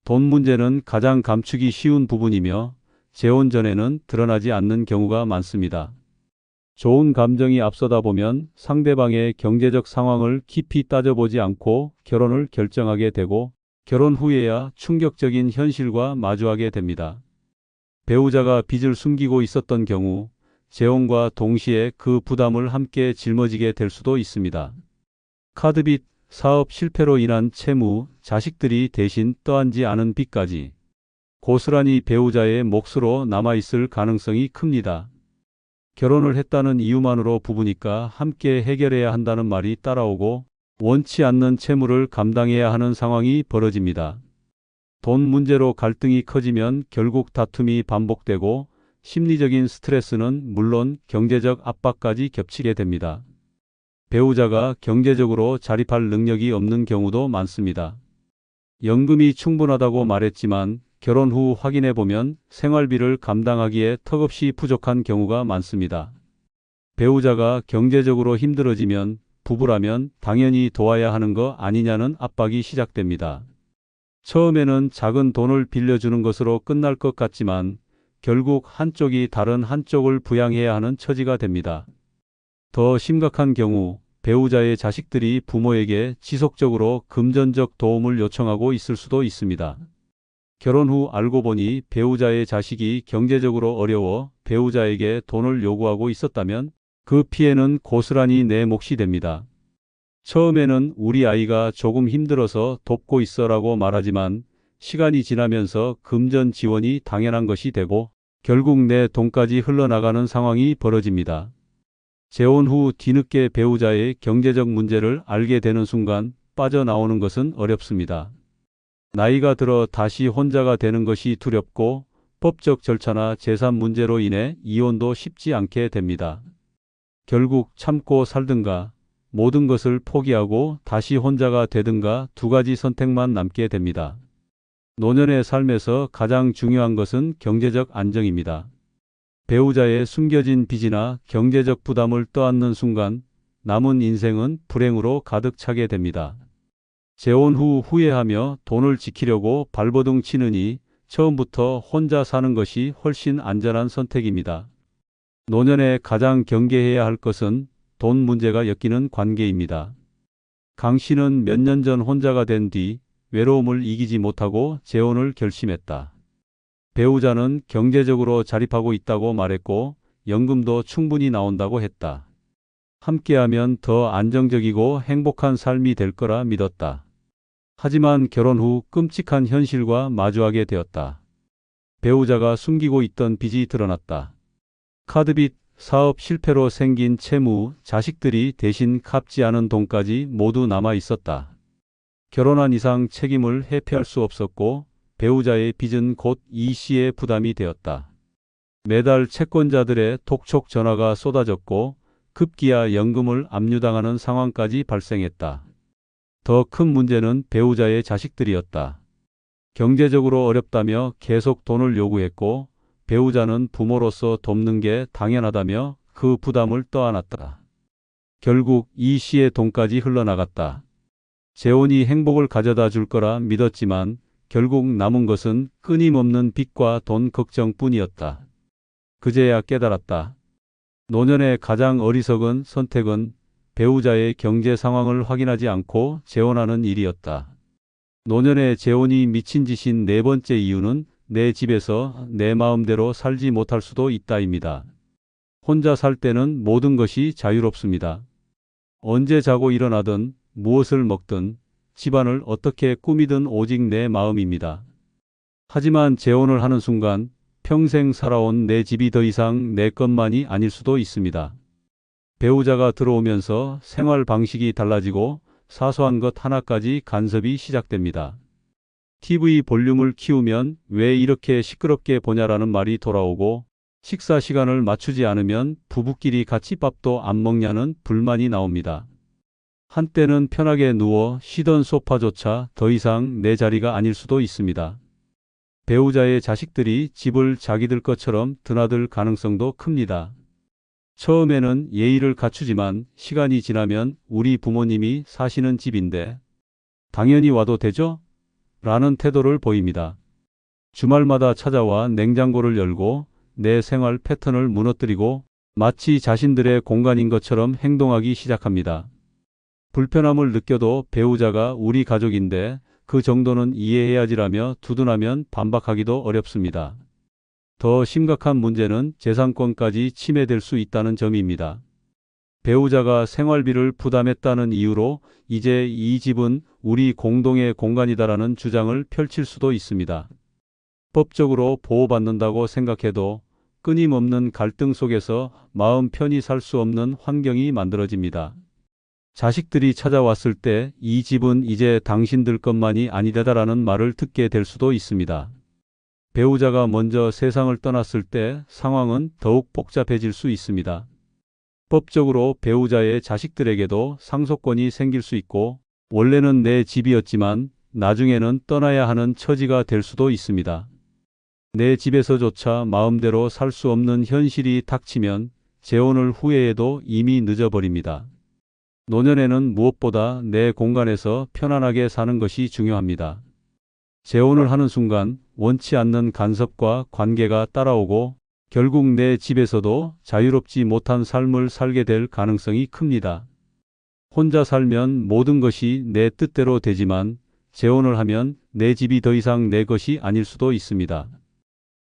돈 문제는 가장 감추기 쉬운 부분이며 재혼 전에는 드러나지 않는 경우가 많습니다. 좋은 감정이 앞서다 보면 상대방의 경제적 상황을 깊이 따져보지 않고 결혼을 결정하게 되고 결혼 후에야 충격적인 현실과 마주하게 됩니다. 배우자가 빚을 숨기고 있었던 경우 재혼과 동시에 그 부담을 함께 짊어지게 될 수도 있습니다. 카드빚, 사업 실패로 인한 채무, 자식들이 대신 떠안지 않은 빚까지 고스란히 배우자의 몫으로 남아있을 가능성이 큽니다. 결혼을 했다는 이유만으로 부부니까 함께 해결해야 한다는 말이 따라오고 원치 않는 채무를 감당해야 하는 상황이 벌어집니다. 돈 문제로 갈등이 커지면 결국 다툼이 반복되고 심리적인 스트레스는 물론 경제적 압박까지 겹치게 됩니다. 배우자가 경제적으로 자립할 능력이 없는 경우도 많습니다. 연금이 충분하다고 말했지만 결혼 후 확인해 보면 생활비를 감당하기에 턱없이 부족한 경우가 많습니다. 배우자가 경제적으로 힘들어지면 부부라면 당연히 도와야 하는 거 아니냐는 압박이 시작됩니다. 처음에는 작은 돈을 빌려주는 것으로 끝날 것 같지만 결국 한쪽이 다른 한쪽을 부양해야 하는 처지가 됩니다. 더 심각한 경우 배우자의 자식들이 부모에게 지속적으로 금전적 도움을 요청하고 있을 수도 있습니다. 결혼 후 알고 보니 배우자의 자식이 경제적으로 어려워 배우자에게 돈을 요구하고 있었다면 그 피해는 고스란히 내 몫이 됩니다. 처음에는 우리 아이가 조금 힘들어서 돕고 있어라고 말하지만 시간이 지나면서 금전 지원이 당연한 것이 되고 결국 내 돈까지 흘러나가는 상황이 벌어집니다. 재혼 후 뒤늦게 배우자의 경제적 문제를 알게 되는 순간 빠져나오는 것은 어렵습니다. 나이가 들어 다시 혼자가 되는 것이 두렵고 법적 절차나 재산 문제로 인해 이혼도 쉽지 않게 됩니다. 결국 참고 살든가 모든 것을 포기하고 다시 혼자가 되든가 두 가지 선택만 남게 됩니다. 노년의 삶에서 가장 중요한 것은 경제적 안정입니다. 배우자의 숨겨진 빚이나 경제적 부담을 떠안는 순간 남은 인생은 불행으로 가득 차게 됩니다. 재혼 후 후회하며 돈을 지키려고 발버둥 치느니 처음부터 혼자 사는 것이 훨씬 안전한 선택입니다. 노년에 가장 경계해야 할 것은 돈 문제가 엮이는 관계입니다. 강 씨는 몇 년 전 혼자가 된 뒤 외로움을 이기지 못하고 재혼을 결심했다. 배우자는 경제적으로 자립하고 있다고 말했고 연금도 충분히 나온다고 했다. 함께하면 더 안정적이고 행복한 삶이 될 거라 믿었다. 하지만 결혼 후 끔찍한 현실과 마주하게 되었다. 배우자가 숨기고 있던 빚이 드러났다. 카드빚, 사업 실패로 생긴 채무, 자식들이 대신 갚지 않은 돈까지 모두 남아 있었다. 결혼한 이상 책임을 회피할 수 없었고 배우자의 빚은 곧 이 씨의 부담이 되었다. 매달 채권자들의 톡촉 전화가 쏟아졌고 급기야 연금을 압류당하는 상황까지 발생했다. 더 큰 문제는 배우자의 자식들이었다. 경제적으로 어렵다며 계속 돈을 요구했고 배우자는 부모로서 돕는 게 당연하다며 그 부담을 떠안았다. 결국 이 씨의 돈까지 흘러나갔다. 재혼이 행복을 가져다 줄 거라 믿었지만 결국 남은 것은 끊임없는 빚과 돈 걱정뿐이었다. 그제야 깨달았다. 노년의 가장 어리석은 선택은 배우자의 경제 상황을 확인하지 않고 재혼하는 일이었다. 노년의 재혼이 미친 짓인 네 번째 이유는 내 집에서 내 마음대로 살지 못할 수도 있다입니다. 혼자 살 때는 모든 것이 자유롭습니다. 언제 자고 일어나든 무엇을 먹든 집안을 어떻게 꾸미든 오직 내 마음입니다. 하지만 재혼을 하는 순간 평생 살아온 내 집이 더 이상 내 것만이 아닐 수도 있습니다. 배우자가 들어오면서 생활 방식이 달라지고 사소한 것 하나까지 간섭이 시작됩니다. TV 볼륨을 키우면 왜 이렇게 시끄럽게 보냐라는 말이 돌아오고 식사 시간을 맞추지 않으면 부부끼리 같이 밥도 안 먹냐는 불만이 나옵니다. 한때는 편하게 누워 쉬던 소파조차 더 이상 내 자리가 아닐 수도 있습니다. 배우자의 자식들이 집을 자기들 것처럼 드나들 가능성도 큽니다. 처음에는 예의를 갖추지만 시간이 지나면 우리 부모님이 사시는 집인데 당연히 와도 되죠? 라는 태도를 보입니다. 주말마다 찾아와 냉장고를 열고 내 생활 패턴을 무너뜨리고 마치 자신들의 공간인 것처럼 행동하기 시작합니다. 불편함을 느껴도 배우자가 우리 가족인데 그 정도는 이해해야지라며 두둔하면 반박하기도 어렵습니다. 더 심각한 문제는 재산권까지 침해될 수 있다는 점입니다. 배우자가 생활비를 부담했다는 이유로 이제 이 집은 우리 공동의 공간이다라는 주장을 펼칠 수도 있습니다. 법적으로 보호받는다고 생각해도 끊임없는 갈등 속에서 마음 편히 살 수 없는 환경이 만들어집니다. 자식들이 찾아왔을 때 이 집은 이제 당신들 것만이 아니다라는 말을 듣게 될 수도 있습니다. 배우자가 먼저 세상을 떠났을 때 상황은 더욱 복잡해질 수 있습니다. 법적으로 배우자의 자식들에게도 상속권이 생길 수 있고 원래는 내 집이었지만 나중에는 떠나야 하는 처지가 될 수도 있습니다. 내 집에서조차 마음대로 살 수 없는 현실이 닥치면 재혼을 후회해도 이미 늦어버립니다. 노년에는 무엇보다 내 공간에서 편안하게 사는 것이 중요합니다. 재혼을 하는 순간 원치 않는 간섭과 관계가 따라오고 결국 내 집에서도 자유롭지 못한 삶을 살게 될 가능성이 큽니다. 혼자 살면 모든 것이 내 뜻대로 되지만 재혼을 하면 내 집이 더 이상 내 것이 아닐 수도 있습니다.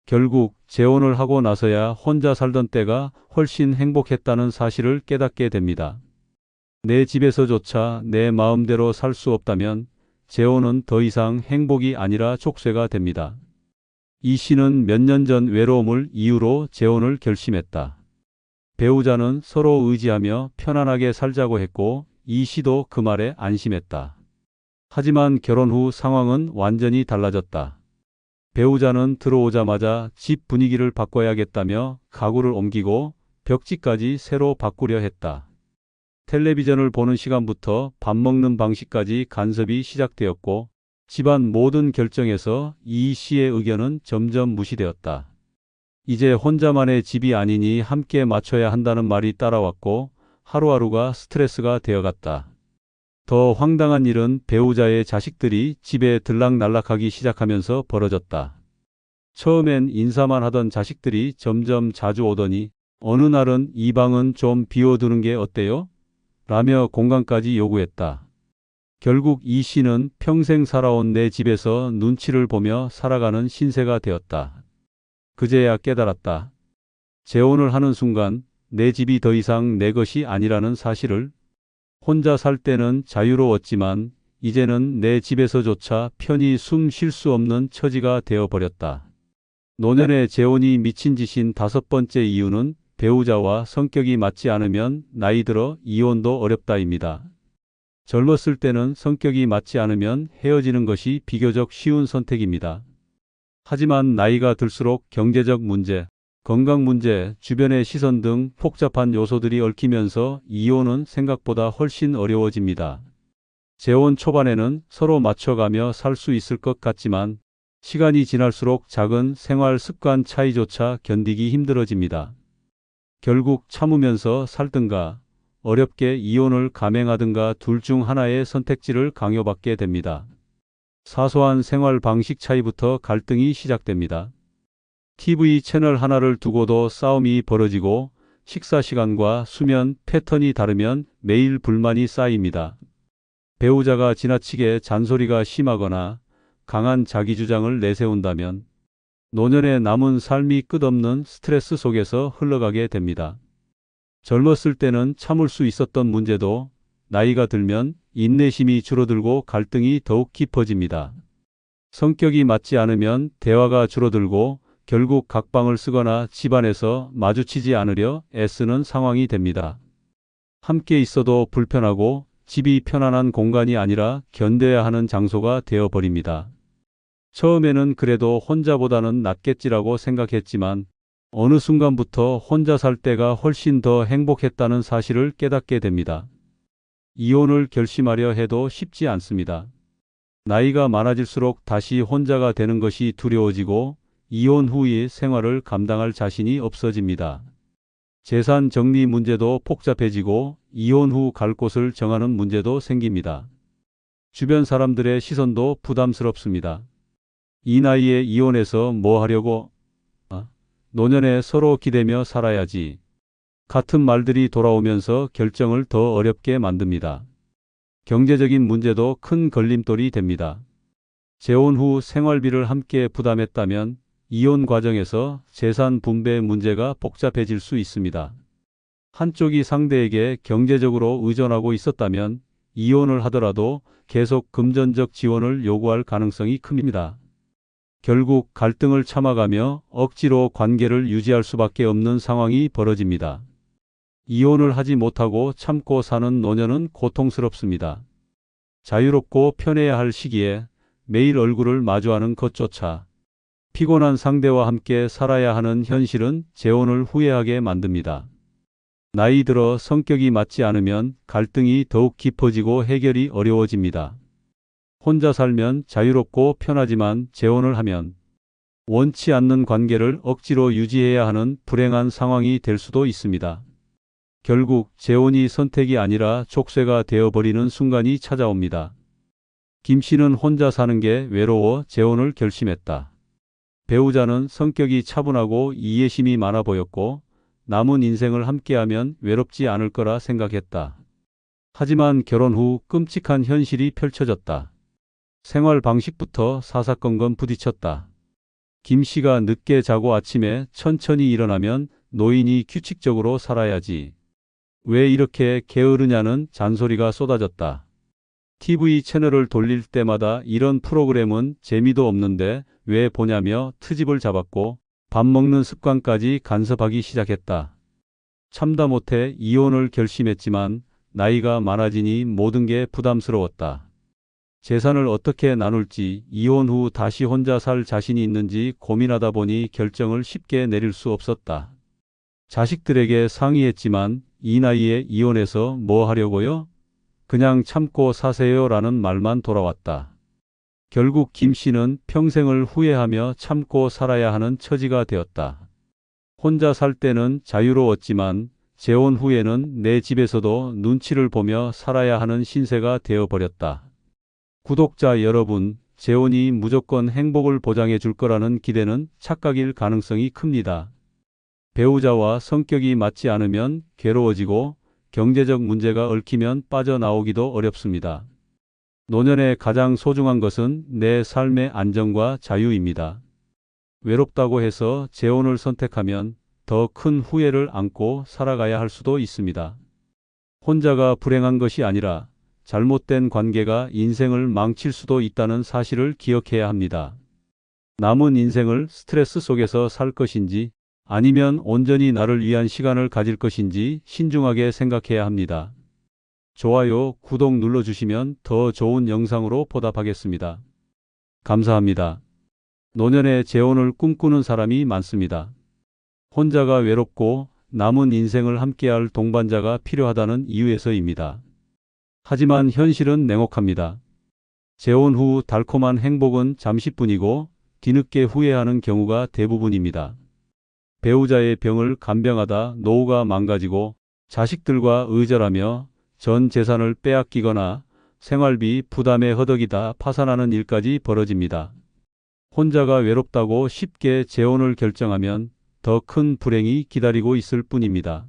결국 재혼을 하고 나서야 혼자 살던 때가 훨씬 행복했다는 사실을 깨닫게 됩니다. 내 집에서조차 내 마음대로 살 수 없다면 재혼은 더 이상 행복이 아니라 족쇄가 됩니다. 이 씨는 몇 년 전 외로움을 이유로 재혼을 결심했다. 배우자는 서로 의지하며 편안하게 살자고 했고 이 씨도 그 말에 안심했다. 하지만 결혼 후 상황은 완전히 달라졌다. 배우자는 들어오자마자 집 분위기를 바꿔야겠다며 가구를 옮기고 벽지까지 새로 바꾸려 했다. 텔레비전을 보는 시간부터 밥 먹는 방식까지 간섭이 시작되었고 집안 모든 결정에서 이 씨의 의견은 점점 무시되었다. 이제 혼자만의 집이 아니니 함께 맞춰야 한다는 말이 따라왔고 하루하루가 스트레스가 되어갔다. 더 황당한 일은 배우자의 자식들이 집에 들락날락하기 시작하면서 벌어졌다. 처음엔 인사만 하던 자식들이 점점 자주 오더니 어느 날은 이 방은 좀 비워두는 게 어때요? 라며 공간까지 요구했다. 결국 이 씨는 평생 살아온 내 집에서 눈치를 보며 살아가는 신세가 되었다. 그제야 깨달았다. 재혼을 하는 순간 내 집이 더 이상 내 것이 아니라는 사실을. 혼자 살 때는 자유로웠지만 이제는 내 집에서조차 편히 숨 쉴 수 없는 처지가 되어버렸다. 노년의 재혼이 미친 짓인 다섯 번째 이유는 배우자와 성격이 맞지 않으면 나이 들어 이혼도 어렵다입니다. 젊었을 때는 성격이 맞지 않으면 헤어지는 것이 비교적 쉬운 선택입니다. 하지만 나이가 들수록 경제적 문제, 건강 문제, 주변의 시선 등 복잡한 요소들이 얽히면서 이혼은 생각보다 훨씬 어려워집니다. 재혼 초반에는 서로 맞춰가며 살 수 있을 것 같지만 시간이 지날수록 작은 생활 습관 차이조차 견디기 힘들어집니다. 결국 참으면서 살든가 어렵게 이혼을 감행하든가 둘 중 하나의 선택지를 강요받게 됩니다. 사소한 생활 방식 차이부터 갈등이 시작됩니다. TV 채널 하나를 두고도 싸움이 벌어지고 식사 시간과 수면 패턴이 다르면 매일 불만이 쌓입니다. 배우자가 지나치게 잔소리가 심하거나 강한 자기주장을 내세운다면 노년의 남은 삶이 끝없는 스트레스 속에서 흘러가게 됩니다. 젊었을 때는 참을 수 있었던 문제도 나이가 들면 인내심이 줄어들고 갈등이 더욱 깊어집니다. 성격이 맞지 않으면 대화가 줄어들고 결국 각방을 쓰거나 집안에서 마주치지 않으려 애쓰는 상황이 됩니다. 함께 있어도 불편하고 집이 편안한 공간이 아니라 견뎌야 하는 장소가 되어버립니다. 처음에는 그래도 혼자보다는 낫겠지라고 생각했지만 어느 순간부터 혼자 살 때가 훨씬 더 행복했다는 사실을 깨닫게 됩니다. 이혼을 결심하려 해도 쉽지 않습니다. 나이가 많아질수록 다시 혼자가 되는 것이 두려워지고 이혼 후의 생활을 감당할 자신이 없어집니다. 재산 정리 문제도 복잡해지고 이혼 후 갈 곳을 정하는 문제도 생깁니다. 주변 사람들의 시선도 부담스럽습니다. 이 나이에 이혼해서 뭐 하려고? 노년에 서로 기대며 살아야지. 같은 말들이 돌아오면서 결정을 더 어렵게 만듭니다. 경제적인 문제도 큰 걸림돌이 됩니다. 재혼 후 생활비를 함께 부담했다면 이혼 과정에서 재산 분배 문제가 복잡해질 수 있습니다. 한쪽이 상대에게 경제적으로 의존하고 있었다면 이혼을 하더라도 계속 금전적 지원을 요구할 가능성이 큽니다. 결국 갈등을 참아가며 억지로 관계를 유지할 수밖에 없는 상황이 벌어집니다. 이혼을 하지 못하고 참고 사는 노년은 고통스럽습니다. 자유롭고 편해야 할 시기에 매일 얼굴을 마주하는 것조차 피곤한 상대와 함께 살아야 하는 현실은 재혼을 후회하게 만듭니다. 나이 들어 성격이 맞지 않으면 갈등이 더욱 깊어지고 해결이 어려워집니다. 혼자 살면 자유롭고 편하지만 재혼을 하면 원치 않는 관계를 억지로 유지해야 하는 불행한 상황이 될 수도 있습니다. 결국 재혼이 선택이 아니라 족쇄가 되어버리는 순간이 찾아옵니다. 김 씨는 혼자 사는 게 외로워 재혼을 결심했다. 배우자는 성격이 차분하고 이해심이 많아 보였고 남은 인생을 함께하면 외롭지 않을 거라 생각했다. 하지만 결혼 후 끔찍한 현실이 펼쳐졌다. 생활 방식부터 사사건건 부딪혔다. 김 씨가 늦게 자고 아침에 천천히 일어나면 노인이 규칙적으로 살아야지. 왜 이렇게 게으르냐는 잔소리가 쏟아졌다. TV 채널을 돌릴 때마다 이런 프로그램은 재미도 없는데 왜 보냐며 트집을 잡았고 밥 먹는 습관까지 간섭하기 시작했다. 참다 못해 이혼을 결심했지만 나이가 많아지니 모든 게 부담스러웠다. 재산을 어떻게 나눌지, 이혼 후 다시 혼자 살 자신이 있는지 고민하다 보니 결정을 쉽게 내릴 수 없었다. 자식들에게 상의했지만 이 나이에 이혼해서 뭐 하려고요? 그냥 참고 사세요라는 말만 돌아왔다. 결국 김 씨는 평생을 후회하며 참고 살아야 하는 처지가 되었다. 혼자 살 때는 자유로웠지만 재혼 후에는 내 집에서도 눈치를 보며 살아야 하는 신세가 되어버렸다. 구독자 여러분, 재혼이 무조건 행복을 보장해 줄 거라는 기대는 착각일 가능성이 큽니다. 배우자와 성격이 맞지 않으면 괴로워지고 경제적 문제가 얽히면 빠져나오기도 어렵습니다. 노년에 가장 소중한 것은 내 삶의 안정과 자유입니다. 외롭다고 해서 재혼을 선택하면 더 큰 후회를 안고 살아가야 할 수도 있습니다. 혼자가 불행한 것이 아니라 잘못된 관계가 인생을 망칠 수도 있다는 사실을 기억해야 합니다. 남은 인생을 스트레스 속에서 살 것인지 아니면 온전히 나를 위한 시간을 가질 것인지 신중하게 생각해야 합니다. 좋아요, 구독 눌러주시면 더 좋은 영상으로 보답하겠습니다. 감사합니다. 노년의 재혼을 꿈꾸는 사람이 많습니다. 혼자가 외롭고 남은 인생을 함께할 동반자가 필요하다는 이유에서입니다. 하지만 현실은 냉혹합니다. 재혼 후 달콤한 행복은 잠시뿐이고 뒤늦게 후회하는 경우가 대부분입니다. 배우자의 병을 간병하다 노후가 망가지고 자식들과 의절하며 전 재산을 빼앗기거나 생활비 부담에 허덕이다 파산하는 일까지 벌어집니다. 혼자가 외롭다고 쉽게 재혼을 결정하면 더 큰 불행이 기다리고 있을 뿐입니다.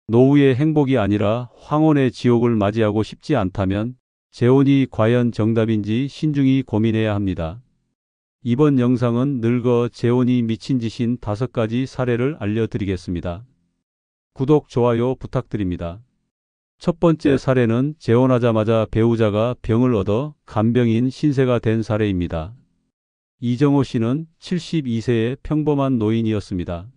노후의 행복이 아니라 황혼의 지옥을 맞이하고 싶지 않다면 재혼이 과연 정답인지 신중히 고민해야 합니다. 이번 영상은 늙어 재혼이 미친 짓인 5가지 사례를 알려드리겠습니다. 구독, 좋아요 부탁드립니다. 첫 번째 사례는 재혼하자마자 배우자가 병을 얻어 간병인 신세가 된 사례입니다. 이정호 씨는 72세의 평범한 노인이었습니다.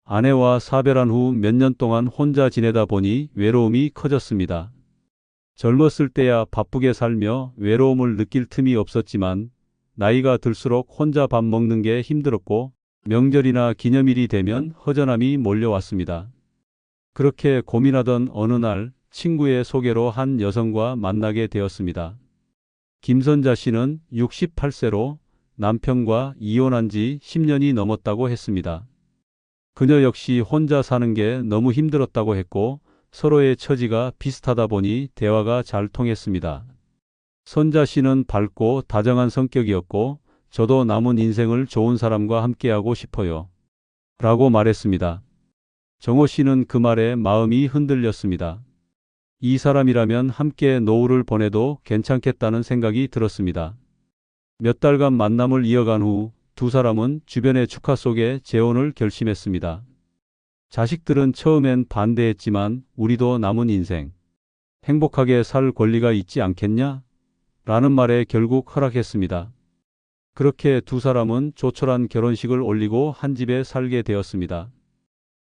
아내와 사별한 후 몇 년 동안 혼자 지내다 보니 외로움이 커졌습니다. 젊었을 때야 바쁘게 살며 외로움을 느낄 틈이 없었지만 나이가 들수록 혼자 밥 먹는 게 힘들었고 명절이나 기념일이 되면 허전함이 몰려왔습니다. 그렇게 고민하던 어느 날 친구의 소개로 한 여성과 만나게 되었습니다. 김선자 씨는 68세로 남편과 이혼한 지 10년이 넘었다고 했습니다. 그녀 역시 혼자 사는 게 너무 힘들었다고 했고 서로의 처지가 비슷하다 보니 대화가 잘 통했습니다. 선자 씨는 밝고 다정한 성격이었고 저도 남은 인생을 좋은 사람과 함께하고 싶어요 라고 말했습니다. 정호 씨는 그 말에 마음이 흔들렸습니다. 이 사람이라면 함께 노후를 보내도 괜찮겠다는 생각이 들었습니다. 몇 달간 만남을 이어간 후 두 사람은 주변의 축하 속에 재혼을 결심했습니다. 자식들은 처음엔 반대했지만 우리도 남은 인생 행복하게 살 권리가 있지 않겠냐? 라는 말에 결국 허락했습니다. 그렇게 두 사람은 조촐한 결혼식을 올리고 한 집에 살게 되었습니다.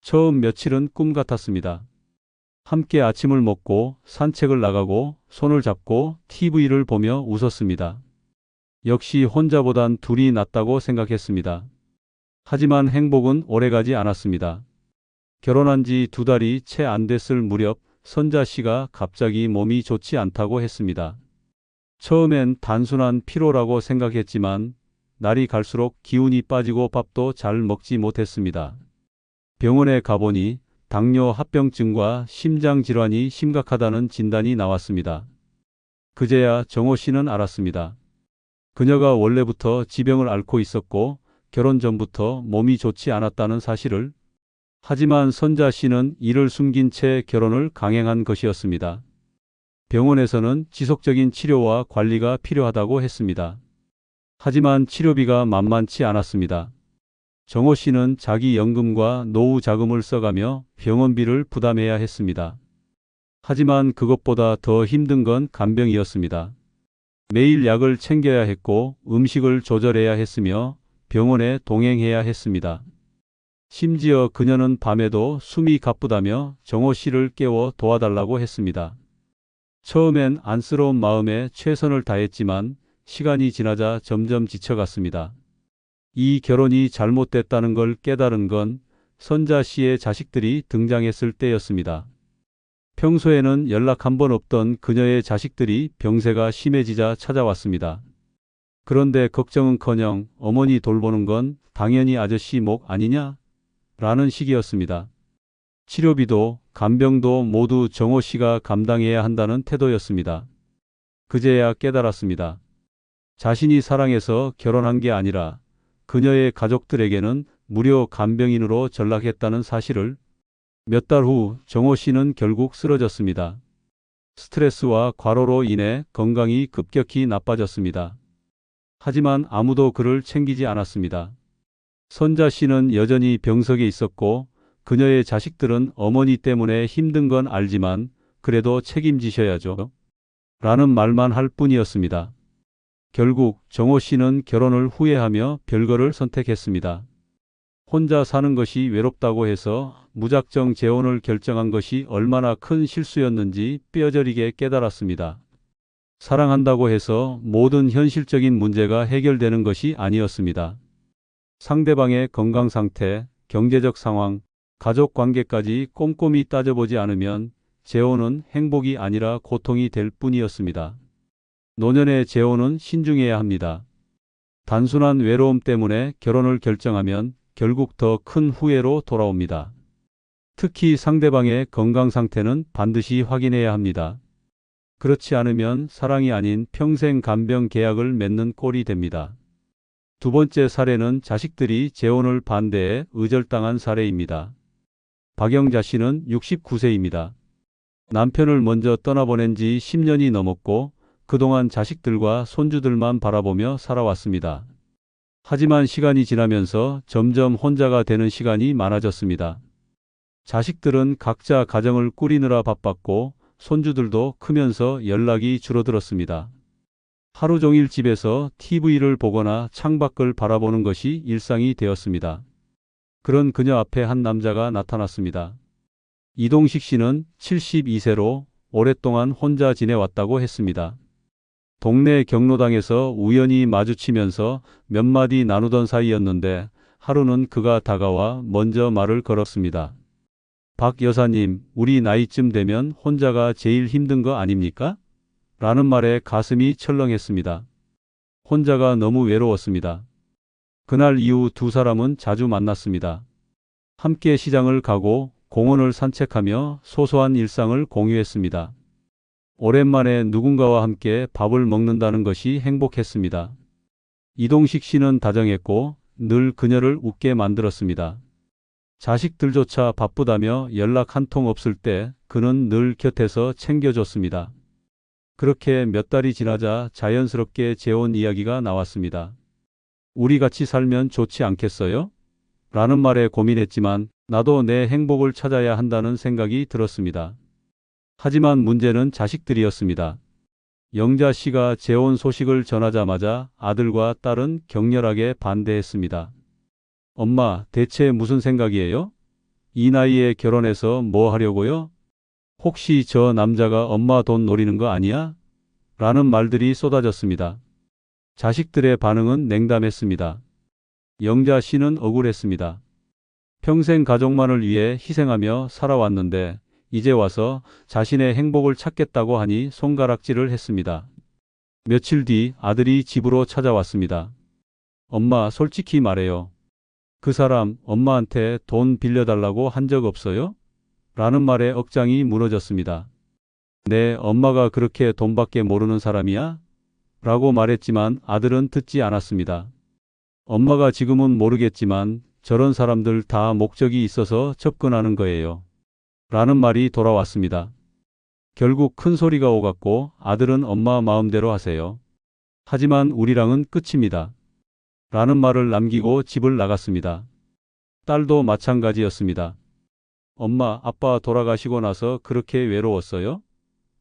처음 며칠은 꿈 같았습니다. 함께 아침을 먹고 산책을 나가고 손을 잡고 TV를 보며 웃었습니다. 역시 혼자보단 둘이 낫다고 생각했습니다. 하지만 행복은 오래가지 않았습니다. 결혼한 지 2달이 채 안 됐을 무렵 선자 씨가 갑자기 몸이 좋지 않다고 했습니다. 처음엔 단순한 피로라고 생각했지만 날이 갈수록 기운이 빠지고 밥도 잘 먹지 못했습니다. 병원에 가보니 당뇨 합병증과 심장질환이 심각하다는 진단이 나왔습니다. 그제야 정호 씨는 알았습니다. 그녀가 원래부터 지병을 앓고 있었고 결혼 전부터 몸이 좋지 않았다는 사실을. 하지만 선자 씨는 이를 숨긴 채 결혼을 강행한 것이었습니다. 병원에서는 지속적인 치료와 관리가 필요하다고 했습니다. 하지만 치료비가 만만치 않았습니다. 정호 씨는 자기 연금과 노후 자금을 써가며 병원비를 부담해야 했습니다. 하지만 그것보다 더 힘든 건 간병이었습니다. 매일 약을 챙겨야 했고 음식을 조절해야 했으며 병원에 동행해야 했습니다. 심지어 그녀는 밤에도 숨이 가쁘다며 정호 씨를 깨워 도와달라고 했습니다. 처음엔 안쓰러운 마음에 최선을 다했지만 시간이 지나자 점점 지쳐갔습니다. 이 결혼이 잘못됐다는 걸 깨달은 건 선자 씨의 자식들이 등장했을 때였습니다. 평소에는 연락 한 번 없던 그녀의 자식들이 병세가 심해지자 찾아왔습니다. 그런데 걱정은커녕 어머니 돌보는 건 당연히 아저씨 목 아니냐? 라는 식이었습니다. 치료비도 간병도 모두 정호 씨가 감당해야 한다는 태도였습니다. 그제야 깨달았습니다. 자신이 사랑해서 결혼한 게 아니라 그녀의 가족들에게는 무료 간병인으로 전락했다는 사실을. 몇 달 후 정호 씨는 결국 쓰러졌습니다. 스트레스와 과로로 인해 건강이 급격히 나빠졌습니다. 하지만 아무도 그를 챙기지 않았습니다. 선자 씨는 여전히 병석에 있었고 그녀의 자식들은 어머니 때문에 힘든 건 알지만 그래도 책임지셔야죠 라는 말만 할 뿐이었습니다. 결국 정호 씨는 결혼을 후회하며 별거를 선택했습니다. 혼자 사는 것이 외롭다고 해서 무작정 재혼을 결정한 것이 얼마나 큰 실수였는지 뼈저리게 깨달았습니다. 사랑한다고 해서 모든 현실적인 문제가 해결되는 것이 아니었습니다. 상대방의 건강 상태, 경제적 상황, 가족 관계까지 꼼꼼히 따져보지 않으면 재혼은 행복이 아니라 고통이 될 뿐이었습니다. 노년의 재혼은 신중해야 합니다. 단순한 외로움 때문에 결혼을 결정하면 결국 더 큰 후회로 돌아옵니다. 특히 상대방의 건강 상태는 반드시 확인해야 합니다. 그렇지 않으면 사랑이 아닌 평생 간병 계약을 맺는 꼴이 됩니다. 두 번째 사례는 자식들이 재혼을 반대해 의절당한 사례입니다. 박영자 씨는 69세입니다. 남편을 먼저 떠나보낸 지 10년이 넘었고 그동안 자식들과 손주들만 바라보며 살아왔습니다. 하지만 시간이 지나면서 점점 혼자가 되는 시간이 많아졌습니다. 자식들은 각자 가정을 꾸리느라 바빴고 손주들도 크면서 연락이 줄어들었습니다. 하루 종일 집에서 TV를 보거나 창밖을 바라보는 것이 일상이 되었습니다. 그런 그녀 앞에 한 남자가 나타났습니다. 이동식 씨는 72세로 오랫동안 혼자 지내왔다고 했습니다. 동네 경로당에서 우연히 마주치면서 몇 마디 나누던 사이였는데 하루는 그가 다가와 먼저 말을 걸었습니다. 박 여사님, 우리 나이쯤 되면 혼자가 제일 힘든 거 아닙니까? 라는 말에 가슴이 철렁했습니다. 혼자가 너무 외로웠습니다. 그날 이후 두 사람은 자주 만났습니다. 함께 시장을 가고 공원을 산책하며 소소한 일상을 공유했습니다. 오랜만에 누군가와 함께 밥을 먹는다는 것이 행복했습니다. 이동식 씨는 다정했고 늘 그녀를 웃게 만들었습니다. 자식들조차 바쁘다며 연락 한 통 없을 때 그는 늘 곁에서 챙겨줬습니다. 그렇게 몇 달이 지나자 자연스럽게 재혼 이야기가 나왔습니다. 우리 같이 살면 좋지 않겠어요? 라는 말에 고민했지만 나도 내 행복을 찾아야 한다는 생각이 들었습니다. 하지만 문제는 자식들이었습니다. 영자 씨가 재혼 소식을 전하자마자 아들과 딸은 격렬하게 반대했습니다. 엄마, 대체 무슨 생각이에요? 이 나이에 결혼해서 뭐 하려고요? 혹시 저 남자가 엄마 돈 노리는 거 아니야? 라는 말들이 쏟아졌습니다. 자식들의 반응은 냉담했습니다. 영자 씨는 억울했습니다. 평생 가족만을 위해 희생하며 살아왔는데 이제 와서 자신의 행복을 찾겠다고 하니 손가락질을 했습니다. 며칠 뒤 아들이 집으로 찾아왔습니다. 엄마, 솔직히 말해요. 그 사람 엄마한테 돈 빌려달라고 한 적 없어요? 라는 말에 억장이 무너졌습니다. 네, 엄마가 그렇게 돈밖에 모르는 사람이야? 라고 말했지만 아들은 듣지 않았습니다. 엄마가 지금은 모르겠지만 저런 사람들 다 목적이 있어서 접근하는 거예요. 라는 말이 돌아왔습니다. 결국 큰 소리가 오갔고 아들은 엄마 마음대로 하세요. 하지만 우리랑은 끝입니다. 라는 말을 남기고 집을 나갔습니다. 딸도 마찬가지였습니다. 엄마, 아빠 돌아가시고 나서 그렇게 외로웠어요?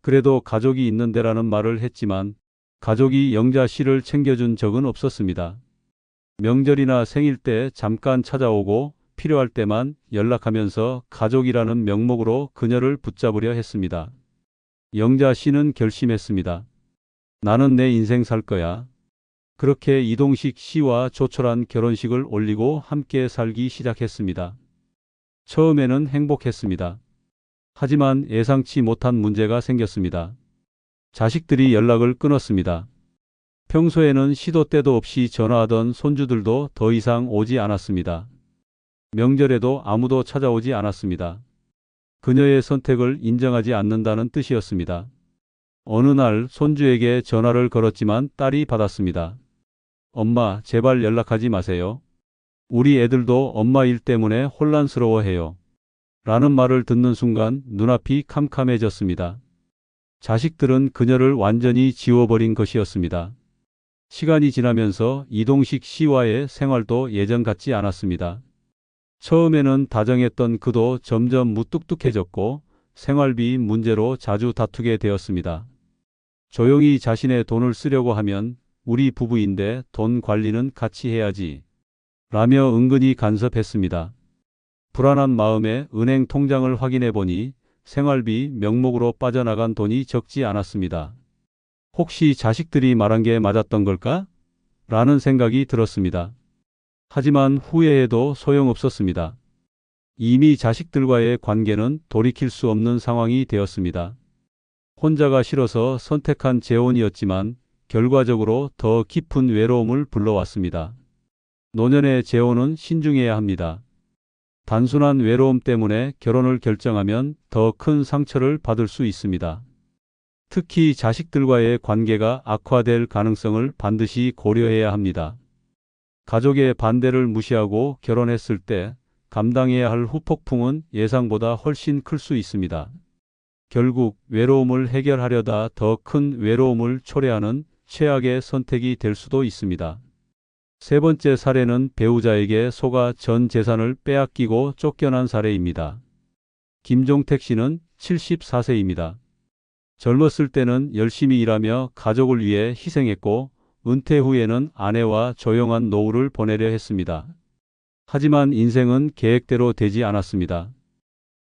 그래도 가족이 있는데라는 말을 했지만 가족이 영자 씨를 챙겨준 적은 없었습니다. 명절이나 생일 때 잠깐 찾아오고 필요할 때만 연락하면서 가족이라는 명목으로 그녀를 붙잡으려 했습니다. 영자 씨는 결심했습니다. 나는 내 인생 살 거야. 그렇게 이동식 씨와 조촐한 결혼식을 올리고 함께 살기 시작했습니다. 처음에는 행복했습니다. 하지만 예상치 못한 문제가 생겼습니다. 자식들이 연락을 끊었습니다. 평소에는 시도 때도 없이 전화하던 손주들도 더 이상 오지 않았습니다. 명절에도 아무도 찾아오지 않았습니다. 그녀의 선택을 인정하지 않는다는 뜻이었습니다. 어느 날 손주에게 전화를 걸었지만 딸이 받았습니다. 엄마, 제발 연락하지 마세요. 우리 애들도 엄마 일 때문에 혼란스러워해요. 라는 말을 듣는 순간 눈앞이 캄캄해졌습니다. 자식들은 그녀를 완전히 지워버린 것이었습니다. 시간이 지나면서 이동식 씨와의 생활도 예전 같지 않았습니다. 처음에는 다정했던 그도 점점 무뚝뚝해졌고 생활비 문제로 자주 다투게 되었습니다. 조용히 자신의 돈을 쓰려고 하면 우리 부부인데 돈 관리는 같이 해야지. 라며 은근히 간섭했습니다. 불안한 마음에 은행 통장을 확인해 보니 생활비 명목으로 빠져나간 돈이 적지 않았습니다. 혹시 자식들이 말한 게 맞았던 걸까? 라는 생각이 들었습니다. 하지만 후회해도 소용없었습니다. 이미 자식들과의 관계는 돌이킬 수 없는 상황이 되었습니다. 혼자가 싫어서 선택한 재혼이었지만 결과적으로 더 깊은 외로움을 불러왔습니다. 노년의 재혼은 신중해야 합니다. 단순한 외로움 때문에 결혼을 결정하면 더 큰 상처를 받을 수 있습니다. 특히 자식들과의 관계가 악화될 가능성을 반드시 고려해야 합니다. 가족의 반대를 무시하고 결혼했을 때 감당해야 할 후폭풍은 예상보다 훨씬 클 수 있습니다. 결국 외로움을 해결하려다 더 큰 외로움을 초래하는 최악의 선택이 될 수도 있습니다. 세 번째 사례는 배우자에게 속아 전 재산을 빼앗기고 쫓겨난 사례입니다. 김종택 씨는 74세입니다. 젊었을 때는 열심히 일하며 가족을 위해 희생했고 은퇴 후에는 아내와 조용한 노후를 보내려 했습니다. 하지만 인생은 계획대로 되지 않았습니다.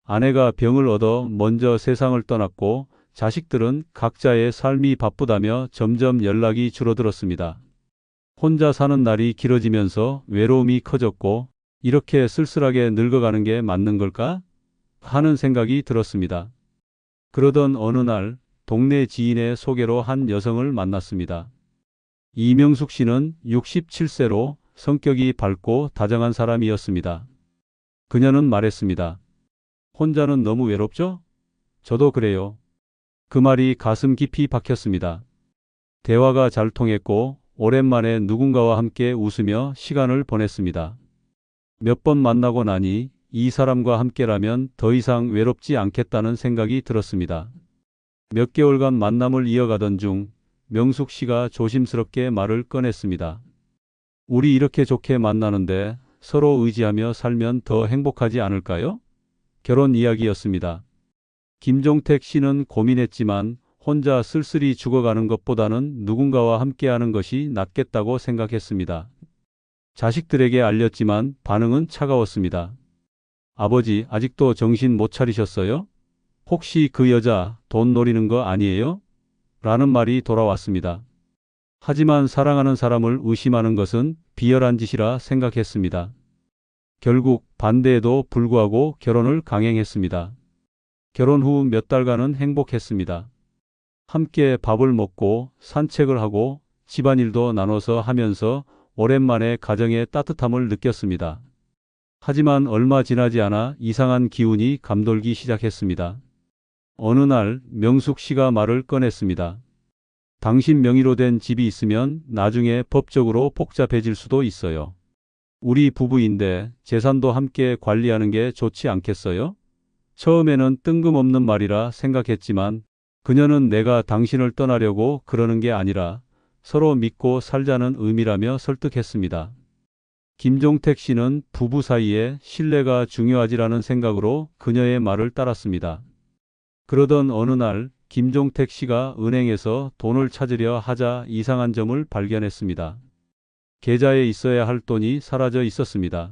아내가 병을 얻어 먼저 세상을 떠났고 자식들은 각자의 삶이 바쁘다며 점점 연락이 줄어들었습니다. 혼자 사는 날이 길어지면서 외로움이 커졌고 이렇게 쓸쓸하게 늙어가는 게 맞는 걸까? 하는 생각이 들었습니다. 그러던 어느 날 동네 지인의 소개로 한 여성을 만났습니다. 이명숙 씨는 67세로 성격이 밝고 다정한 사람이었습니다. 그녀는 말했습니다. 혼자는 너무 외롭죠? 저도 그래요. 그 말이 가슴 깊이 박혔습니다. 대화가 잘 통했고 오랜만에 누군가와 함께 웃으며 시간을 보냈습니다. 몇 번 만나고 나니 이 사람과 함께라면 더 이상 외롭지 않겠다는 생각이 들었습니다. 몇 개월간 만남을 이어가던 중 명숙 씨가 조심스럽게 말을 꺼냈습니다. 우리 이렇게 좋게 만나는데 서로 의지하며 살면 더 행복하지 않을까요? 결혼 이야기였습니다. 김종택 씨는 고민했지만 혼자 쓸쓸히 죽어가는 것보다는 누군가와 함께하는 것이 낫겠다고 생각했습니다. 자식들에게 알렸지만 반응은 차가웠습니다. 아버지, 아직도 정신 못 차리셨어요? 혹시 그 여자 돈 노리는 거 아니에요? 라는 말이 돌아왔습니다. 하지만 사랑하는 사람을 의심하는 것은 비열한 짓이라 생각했습니다. 결국 반대에도 불구하고 결혼을 강행했습니다. 결혼 후 몇 달간은 행복했습니다. 함께 밥을 먹고 산책을 하고 집안일도 나눠서 하면서 오랜만에 가정의 따뜻함을 느꼈습니다. 하지만 얼마 지나지 않아 이상한 기운이 감돌기 시작했습니다. 어느 날 명숙 씨가 말을 꺼냈습니다. 당신 명의로 된 집이 있으면 나중에 법적으로 복잡해질 수도 있어요. 우리 부부인데 재산도 함께 관리하는 게 좋지 않겠어요? 처음에는 뜬금없는 말이라 생각했지만 그녀는 내가 당신을 떠나려고 그러는 게 아니라 서로 믿고 살자는 의미라며 설득했습니다. 김종택 씨는 부부 사이에 신뢰가 중요하지라는 생각으로 그녀의 말을 따랐습니다. 그러던 어느 날 김종택 씨가 은행에서 돈을 찾으려 하자 이상한 점을 발견했습니다. 계좌에 있어야 할 돈이 사라져 있었습니다.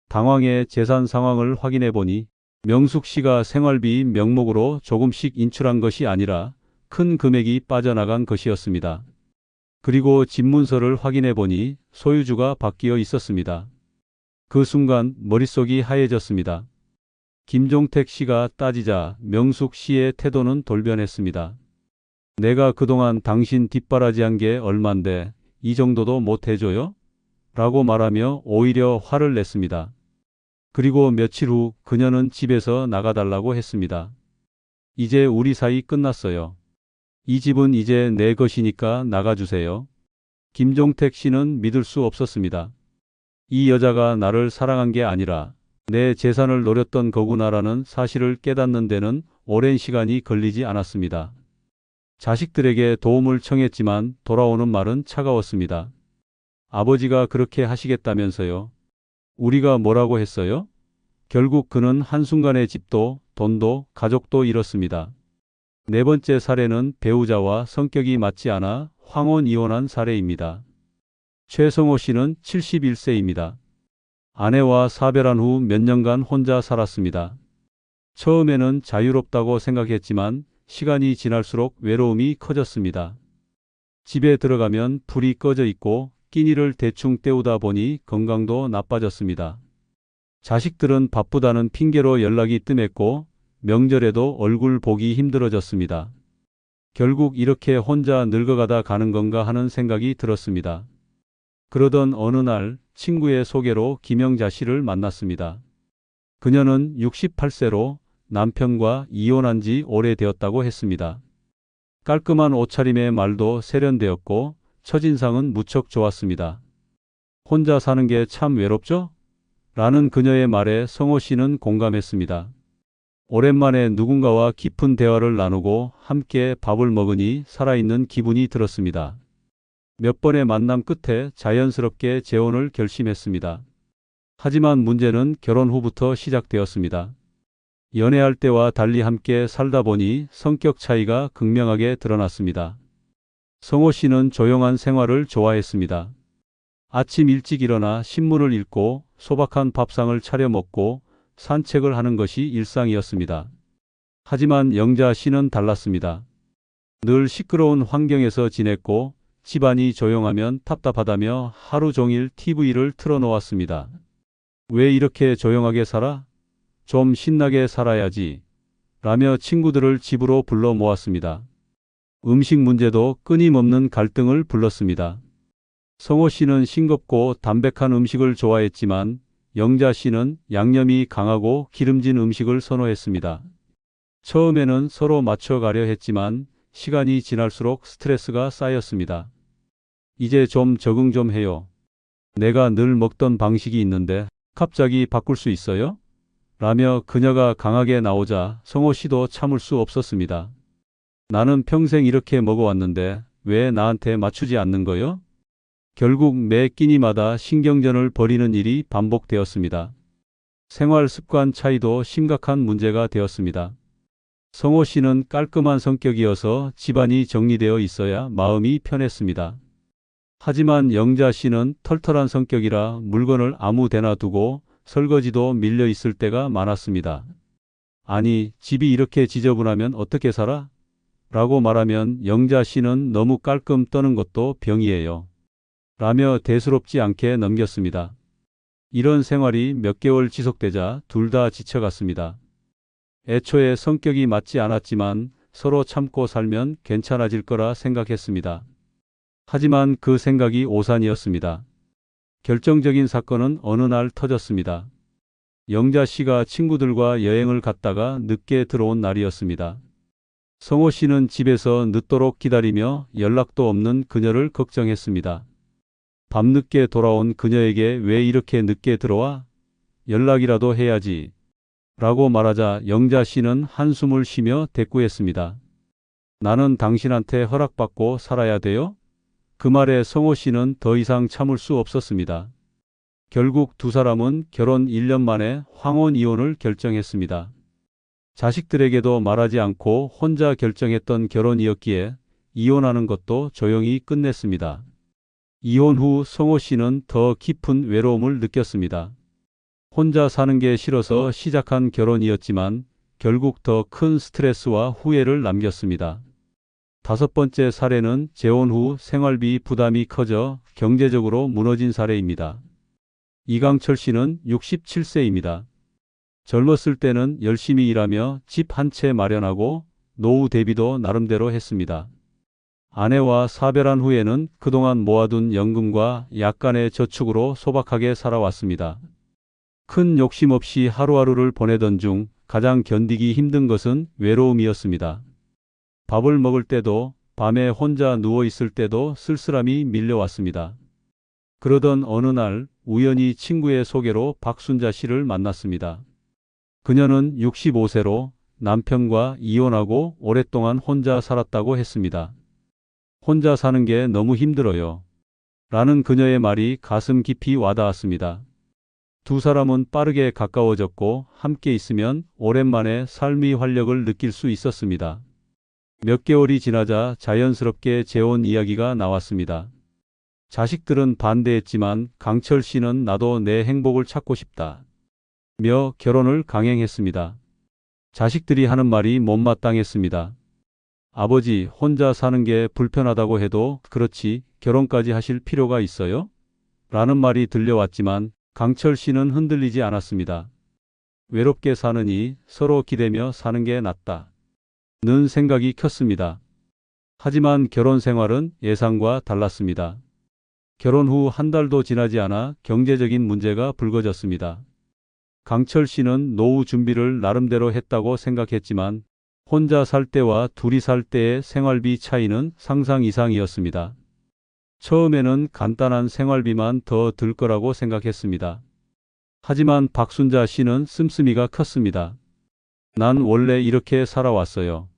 당황해 재산 상황을 확인해 보니 명숙 씨가 생활비 명목으로 조금씩 인출한 것이 아니라 큰 금액이 빠져나간 것이었습니다. 그리고 집 문서를 확인해 보니 소유주가 바뀌어 있었습니다. 그 순간 머릿속이 하얘졌습니다. 김종택 씨가 따지자 명숙 씨의 태도는 돌변했습니다. 내가 그동안 당신 뒷바라지한 게 얼만데 이 정도도 못 해줘요? 라고 말하며 오히려 화를 냈습니다. 그리고 며칠 후 그녀는 집에서 나가달라고 했습니다. 이제 우리 사이 끝났어요. 이 집은 이제 내 것이니까 나가주세요. 김종택 씨는 믿을 수 없었습니다. 이 여자가 나를 사랑한 게 아니라 내 재산을 노렸던 거구나라는 사실을 깨닫는 데는 오랜 시간이 걸리지 않았습니다. 자식들에게 도움을 청했지만 돌아오는 말은 차가웠습니다. 아버지가 그렇게 하시겠다면서요. 우리가 뭐라고 했어요? 결국 그는 한순간에 집도 돈도 가족도 잃었습니다. 네 번째 사례는 배우자와 성격이 맞지 않아 황혼 이혼한 사례입니다. 최성호 씨는 71세입니다. 아내와 사별한 후 몇 년간 혼자 살았습니다. 처음에는 자유롭다고 생각했지만 시간이 지날수록 외로움이 커졌습니다. 집에 들어가면 불이 꺼져 있고 끼니를 대충 때우다 보니 건강도 나빠졌습니다. 자식들은 바쁘다는 핑계로 연락이 뜸했고 명절에도 얼굴 보기 힘들어졌습니다. 결국 이렇게 혼자 늙어가다 가는 건가 하는 생각이 들었습니다. 그러던 어느 날 친구의 소개로 김영자 씨를 만났습니다. 그녀는 68세로 남편과 이혼한 지 오래되었다고 했습니다. 깔끔한 옷차림에 말도 세련되었고 첫인상은 무척 좋았습니다. 혼자 사는 게 참 외롭죠? 라는 그녀의 말에 성호 씨는 공감했습니다. 오랜만에 누군가와 깊은 대화를 나누고 함께 밥을 먹으니 살아있는 기분이 들었습니다. 몇 번의 만남 끝에 자연스럽게 재혼을 결심했습니다. 하지만 문제는 결혼 후부터 시작되었습니다. 연애할 때와 달리 함께 살다 보니 성격 차이가 극명하게 드러났습니다. 성호 씨는 조용한 생활을 좋아했습니다. 아침 일찍 일어나 신문을 읽고 소박한 밥상을 차려 먹고 산책을 하는 것이 일상이었습니다. 하지만 영자 씨는 달랐습니다. 늘 시끄러운 환경에서 지냈고 집안이 조용하면 답답하다며 하루 종일 TV를 틀어놓았습니다. 왜 이렇게 조용하게 살아? 좀 신나게 살아야지. 라며 친구들을 집으로 불러 모았습니다. 음식 문제도 끊임없는 갈등을 불렀습니다. 성호 씨는 싱겁고 담백한 음식을 좋아했지만 영자 씨는 양념이 강하고 기름진 음식을 선호했습니다. 처음에는 서로 맞춰가려 했지만 시간이 지날수록 스트레스가 쌓였습니다. 이제 좀 적응 좀 해요. 내가 늘 먹던 방식이 있는데 갑자기 바꿀 수 있어요? 라며 그녀가 강하게 나오자 성호 씨도 참을 수 없었습니다. 나는 평생 이렇게 먹어왔는데 왜 나한테 맞추지 않는 거요? 결국 매 끼니마다 신경전을 벌이는 일이 반복되었습니다. 생활 습관 차이도 심각한 문제가 되었습니다. 성호 씨는 깔끔한 성격이어서 집안이 정리되어 있어야 마음이 편했습니다. 하지만 영자 씨는 털털한 성격이라 물건을 아무 데나 두고 설거지도 밀려 있을 때가 많았습니다. 아니, 집이 이렇게 지저분하면 어떻게 살아? 라고 말하면 영자 씨는 너무 깔끔 떠는 것도 병이에요. 라며 대수롭지 않게 넘겼습니다. 이런 생활이 몇 개월 지속되자 둘 다 지쳐갔습니다. 애초에 성격이 맞지 않았지만 서로 참고 살면 괜찮아질 거라 생각했습니다. 하지만 그 생각이 오산이었습니다. 결정적인 사건은 어느 날 터졌습니다. 영자 씨가 친구들과 여행을 갔다가 늦게 들어온 날이었습니다. 성호 씨는 집에서 늦도록 기다리며 연락도 없는 그녀를 걱정했습니다. 밤늦게 돌아온 그녀에게 왜 이렇게 늦게 들어와? 연락이라도 해야지. 라고 말하자 영자 씨는 한숨을 쉬며 대꾸했습니다. 나는 당신한테 허락받고 살아야 돼요? 그 말에 성호 씨는 더 이상 참을 수 없었습니다. 결국 두 사람은 결혼 1년 만에 황혼 이혼을 결정했습니다. 자식들에게도 말하지 않고 혼자 결정했던 결혼이었기에 이혼하는 것도 조용히 끝냈습니다. 이혼 후 성호 씨는 더 깊은 외로움을 느꼈습니다. 혼자 사는 게 싫어서 시작한 결혼이었지만 결국 더 큰 스트레스와 후회를 남겼습니다. 다섯 번째 사례는 재혼 후 생활비 부담이 커져 경제적으로 무너진 사례입니다. 이강철 씨는 67세입니다. 젊었을 때는 열심히 일하며 집 한 채 마련하고 노후 대비도 나름대로 했습니다. 아내와 사별한 후에는 그동안 모아둔 연금과 약간의 저축으로 소박하게 살아왔습니다. 큰 욕심 없이 하루하루를 보내던 중 가장 견디기 힘든 것은 외로움이었습니다. 밥을 먹을 때도 밤에 혼자 누워 있을 때도 쓸쓸함이 밀려왔습니다. 그러던 어느 날 우연히 친구의 소개로 박순자 씨를 만났습니다. 그녀는 65세로 남편과 이혼하고 오랫동안 혼자 살았다고 했습니다. 혼자 사는 게 너무 힘들어요. 라는 그녀의 말이 가슴 깊이 와닿았습니다. 두 사람은 빠르게 가까워졌고 함께 있으면 오랜만에 삶의 활력을 느낄 수 있었습니다. 몇 개월이 지나자 자연스럽게 재혼 이야기가 나왔습니다. 자식들은 반대했지만 강철 씨는 나도 내 행복을 찾고 싶다 며 결혼을 강행했습니다. 자식들이 하는 말이 못마땅했습니다. 아버지, 혼자 사는 게 불편하다고 해도 그렇지 결혼까지 하실 필요가 있어요? 라는 말이 들려왔지만 강철 씨는 흔들리지 않았습니다. 외롭게 사느니 서로 기대며 사는 게 낫다 는 생각이 컸습니다. 하지만 결혼 생활은 예상과 달랐습니다. 결혼 후 한 달도 지나지 않아 경제적인 문제가 불거졌습니다. 강철 씨는 노후 준비를 나름대로 했다고 생각했지만 혼자 살 때와 둘이 살 때의 생활비 차이는 상상 이상이었습니다. 처음에는 간단한 생활비만 더 들 거라고 생각했습니다. 하지만 박순자 씨는 씀씀이가 컸습니다. 난 원래 이렇게 살아왔어요.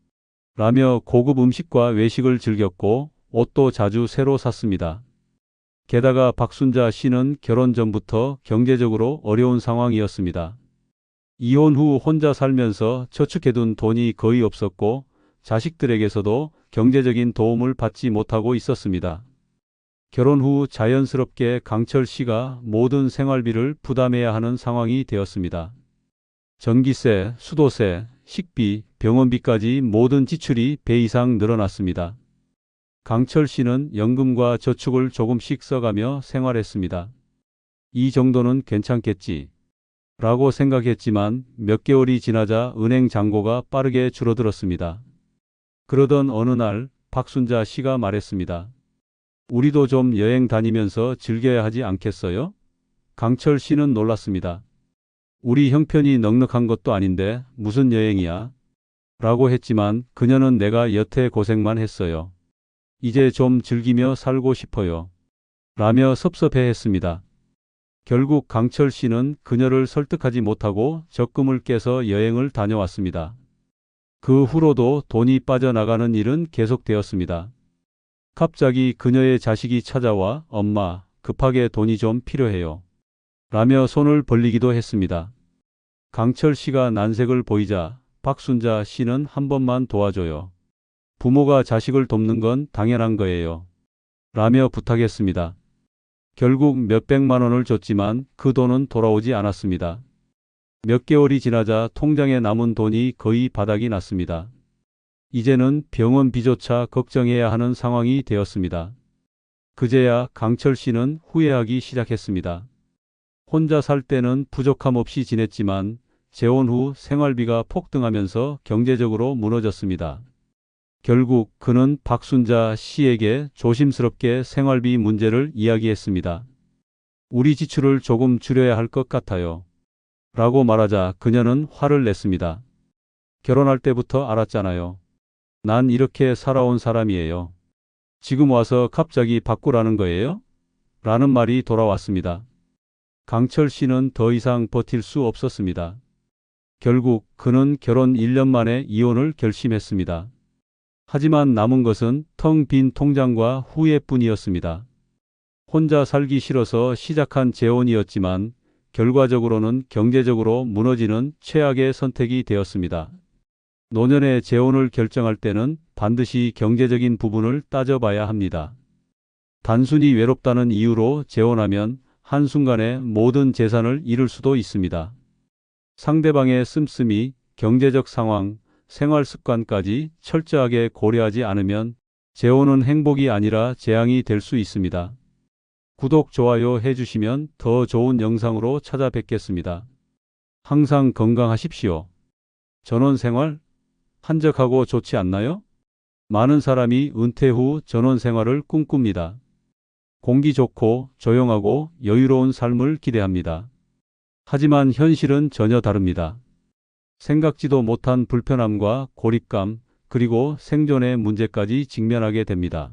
라며 고급 음식과 외식을 즐겼고 옷도 자주 새로 샀습니다. 게다가 박순자 씨는 결혼 전부터 경제적으로 어려운 상황이었습니다. 이혼 후 혼자 살면서 저축해둔 돈이 거의 없었고 자식들에게서도 경제적인 도움을 받지 못하고 있었습니다. 결혼 후 자연스럽게 강철 씨가 모든 생활비를 부담해야 하는 상황이 되었습니다. 전기세, 수도세, 식비, 병원비까지 모든 지출이 배 이상 늘어났습니다. 강철 씨는 연금과 저축을 조금씩 써가며 생활했습니다. 이 정도는 괜찮겠지 라고 생각했지만 몇 개월이 지나자 은행 잔고가 빠르게 줄어들었습니다. 그러던 어느 날 박순자 씨가 말했습니다. 우리도 좀 여행 다니면서 즐겨야 하지 않겠어요? 강철 씨는 놀랐습니다. 우리 형편이 넉넉한 것도 아닌데 무슨 여행이야? 라고 했지만 그녀는 내가 여태 고생만 했어요. 이제 좀 즐기며 살고 싶어요. 라며 섭섭해했습니다. 결국 강철 씨는 그녀를 설득하지 못하고 적금을 깨서 여행을 다녀왔습니다. 그 후로도 돈이 빠져나가는 일은 계속되었습니다. 갑자기 그녀의 자식이 찾아와 엄마, 급하게 돈이 좀 필요해요. 라며 손을 벌리기도 했습니다. 강철 씨가 난색을 보이자 박순자 씨는 한 번만 도와줘요. 부모가 자식을 돕는 건 당연한 거예요. 라며 부탁했습니다. 결국 몇백만 원을 줬지만 그 돈은 돌아오지 않았습니다. 몇 개월이 지나자 통장에 남은 돈이 거의 바닥이 났습니다. 이제는 병원비조차 걱정해야 하는 상황이 되었습니다. 그제야 강철 씨는 후회하기 시작했습니다. 혼자 살 때는 부족함 없이 지냈지만 재혼 후 생활비가 폭등하면서 경제적으로 무너졌습니다. 결국 그는 박순자 씨에게 조심스럽게 생활비 문제를 이야기했습니다. 우리 지출을 조금 줄여야 할 것 같아요. 라고 말하자 그녀는 화를 냈습니다. 결혼할 때부터 알았잖아요. 난 이렇게 살아온 사람이에요. 지금 와서 갑자기 바꾸라는 거예요? 라는 말이 돌아왔습니다. 강철 씨는 더 이상 버틸 수 없었습니다. 결국 그는 결혼 1년 만에 이혼을 결심했습니다. 하지만 남은 것은 텅 빈 통장과 후회뿐이었습니다. 혼자 살기 싫어서 시작한 재혼이었지만 결과적으로는 경제적으로 무너지는 최악의 선택이 되었습니다. 노년의 재혼을 결정할 때는 반드시 경제적인 부분을 따져봐야 합니다. 단순히 외롭다는 이유로 재혼하면 한순간에 모든 재산을 잃을 수도 있습니다. 상대방의 씀씀이, 경제적 상황, 생활 습관까지 철저하게 고려하지 않으면 재혼은 행복이 아니라 재앙이 될 수 있습니다. 구독, 좋아요 해주시면 더 좋은 영상으로 찾아뵙겠습니다. 항상 건강하십시오. 전원생활? 한적하고 좋지 않나요? 많은 사람이 은퇴 후 전원생활을 꿈꿉니다. 공기 좋고 조용하고 여유로운 삶을 기대합니다. 하지만 현실은 전혀 다릅니다. 생각지도 못한 불편함과 고립감, 그리고 생존의 문제까지 직면하게 됩니다.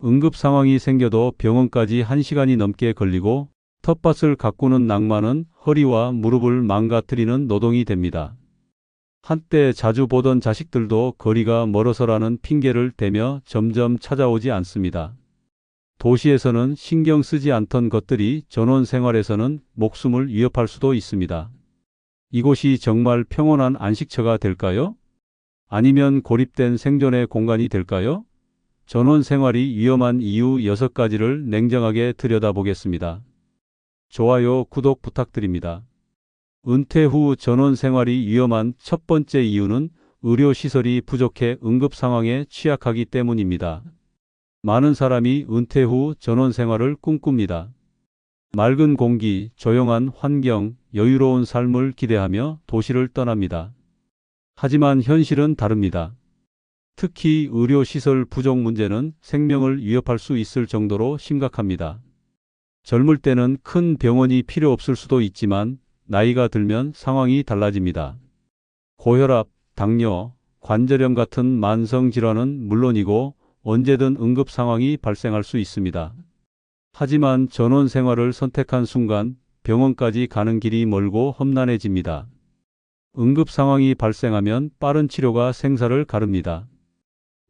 응급 상황이 생겨도 병원까지 1시간이 넘게 걸리고 텃밭을 가꾸는 낭만은 허리와 무릎을 망가뜨리는 노동이 됩니다. 한때 자주 보던 자식들도 거리가 멀어서라는 핑계를 대며 점점 찾아오지 않습니다. 도시에서는 신경 쓰지 않던 것들이 전원 생활에서는 목숨을 위협할 수도 있습니다. 이곳이 정말 평온한 안식처가 될까요? 아니면 고립된 생존의 공간이 될까요? 전원 생활이 위험한 이유 6가지를 냉정하게 들여다보겠습니다. 좋아요, 구독 부탁드립니다. 은퇴 후 전원 생활이 위험한 첫 번째 이유는 의료시설이 부족해 응급 상황에 취약하기 때문입니다. 많은 사람이 은퇴 후 전원 생활을 꿈꿉니다. 맑은 공기, 조용한 환경, 여유로운 삶을 기대하며 도시를 떠납니다. 하지만 현실은 다릅니다. 특히 의료시설 부족 문제는 생명을 위협할 수 있을 정도로 심각합니다. 젊을 때는 큰 병원이 필요 없을 수도 있지만 나이가 들면 상황이 달라집니다. 고혈압, 당뇨, 관절염 같은 만성 질환은 물론이고 언제든 응급 상황이 발생할 수 있습니다. 하지만 전원 생활을 선택한 순간 병원까지 가는 길이 멀고 험난해집니다. 응급 상황이 발생하면 빠른 치료가 생사를 가릅니다.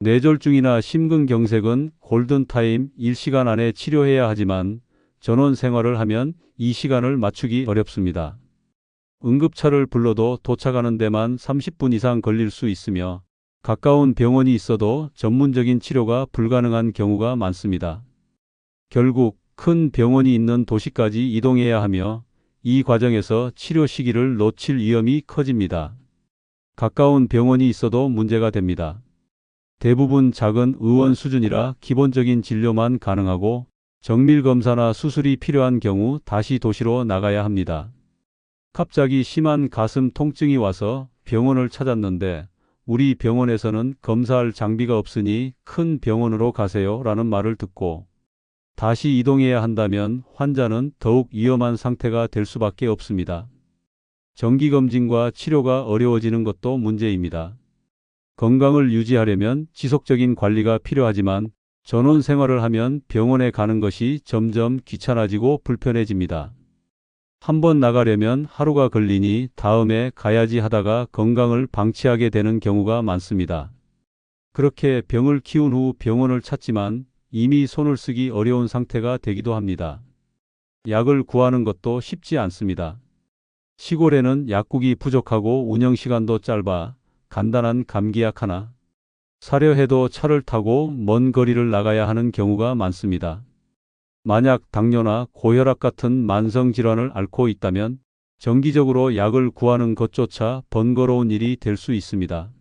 뇌졸중이나 심근경색은 골든타임 1시간 안에 치료해야 하지만 전원 생활을 하면 이 시간을 맞추기 어렵습니다. 응급차를 불러도 도착하는 데만 30분 이상 걸릴 수 있으며 가까운 병원이 있어도 전문적인 치료가 불가능한 경우가 많습니다. 결국 큰 병원이 있는 도시까지 이동해야 하며 이 과정에서 치료 시기를 놓칠 위험이 커집니다. 가까운 병원이 있어도 문제가 됩니다. 대부분 작은 의원 수준이라 기본적인 진료만 가능하고 정밀검사나 수술이 필요한 경우 다시 도시로 나가야 합니다. 갑자기 심한 가슴 통증이 와서 병원을 찾았는데 우리 병원에서는 검사할 장비가 없으니 큰 병원으로 가세요 라는 말을 듣고 다시 이동해야 한다면 환자는 더욱 위험한 상태가 될 수밖에 없습니다. 정기검진과 치료가 어려워지는 것도 문제입니다. 건강을 유지하려면 지속적인 관리가 필요하지만 전원 생활을 하면 병원에 가는 것이 점점 귀찮아지고 불편해집니다. 한번 나가려면 하루가 걸리니 다음에 가야지 하다가 건강을 방치하게 되는 경우가 많습니다. 그렇게 병을 키운 후 병원을 찾지만 이미 손을 쓰기 어려운 상태가 되기도 합니다. 약을 구하는 것도 쉽지 않습니다. 시골에는 약국이 부족하고 운영시간도 짧아 간단한 감기약 하나 사려 해도 차를 타고 먼 거리를 나가야 하는 경우가 많습니다. 만약 당뇨나 고혈압 같은 만성질환을 앓고 있다면 정기적으로 약을 구하는 것조차 번거로운 일이 될 수 있습니다.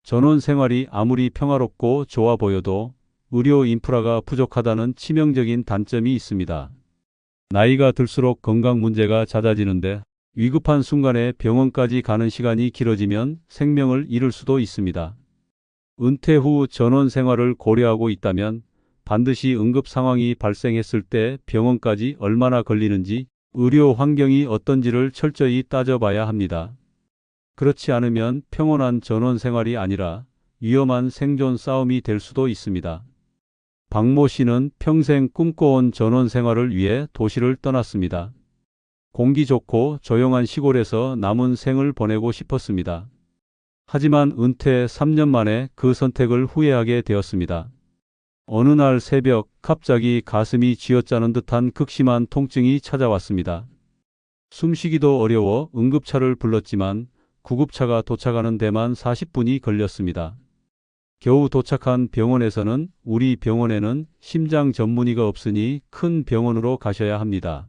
전원 생활이 아무리 평화롭고 좋아 보여도 의료 인프라가 부족하다는 치명적인 단점이 있습니다. 나이가 들수록 건강 문제가 잦아지는데 위급한 순간에 병원까지 가는 시간이 길어지면 생명을 잃을 수도 있습니다. 은퇴 후 전원 생활을 고려하고 있다면 반드시 응급 상황이 발생했을 때 병원까지 얼마나 걸리는지 의료 환경이 어떤지를 철저히 따져봐야 합니다. 그렇지 않으면 평온한 전원 생활이 아니라 위험한 생존 싸움이 될 수도 있습니다. 박모 씨는 평생 꿈꿔온 전원 생활을 위해 도시를 떠났습니다. 공기 좋고 조용한 시골에서 남은 생을 보내고 싶었습니다. 하지만 은퇴 3년 만에 그 선택을 후회하게 되었습니다. 어느 날 새벽 갑자기 가슴이 쥐어짜는 듯한 극심한 통증이 찾아왔습니다. 숨쉬기도 어려워 응급차를 불렀지만 구급차가 도착하는 데만 40분이 걸렸습니다. 겨우 도착한 병원에서는 우리 병원에는 심장 전문의가 없으니 큰 병원으로 가셔야 합니다.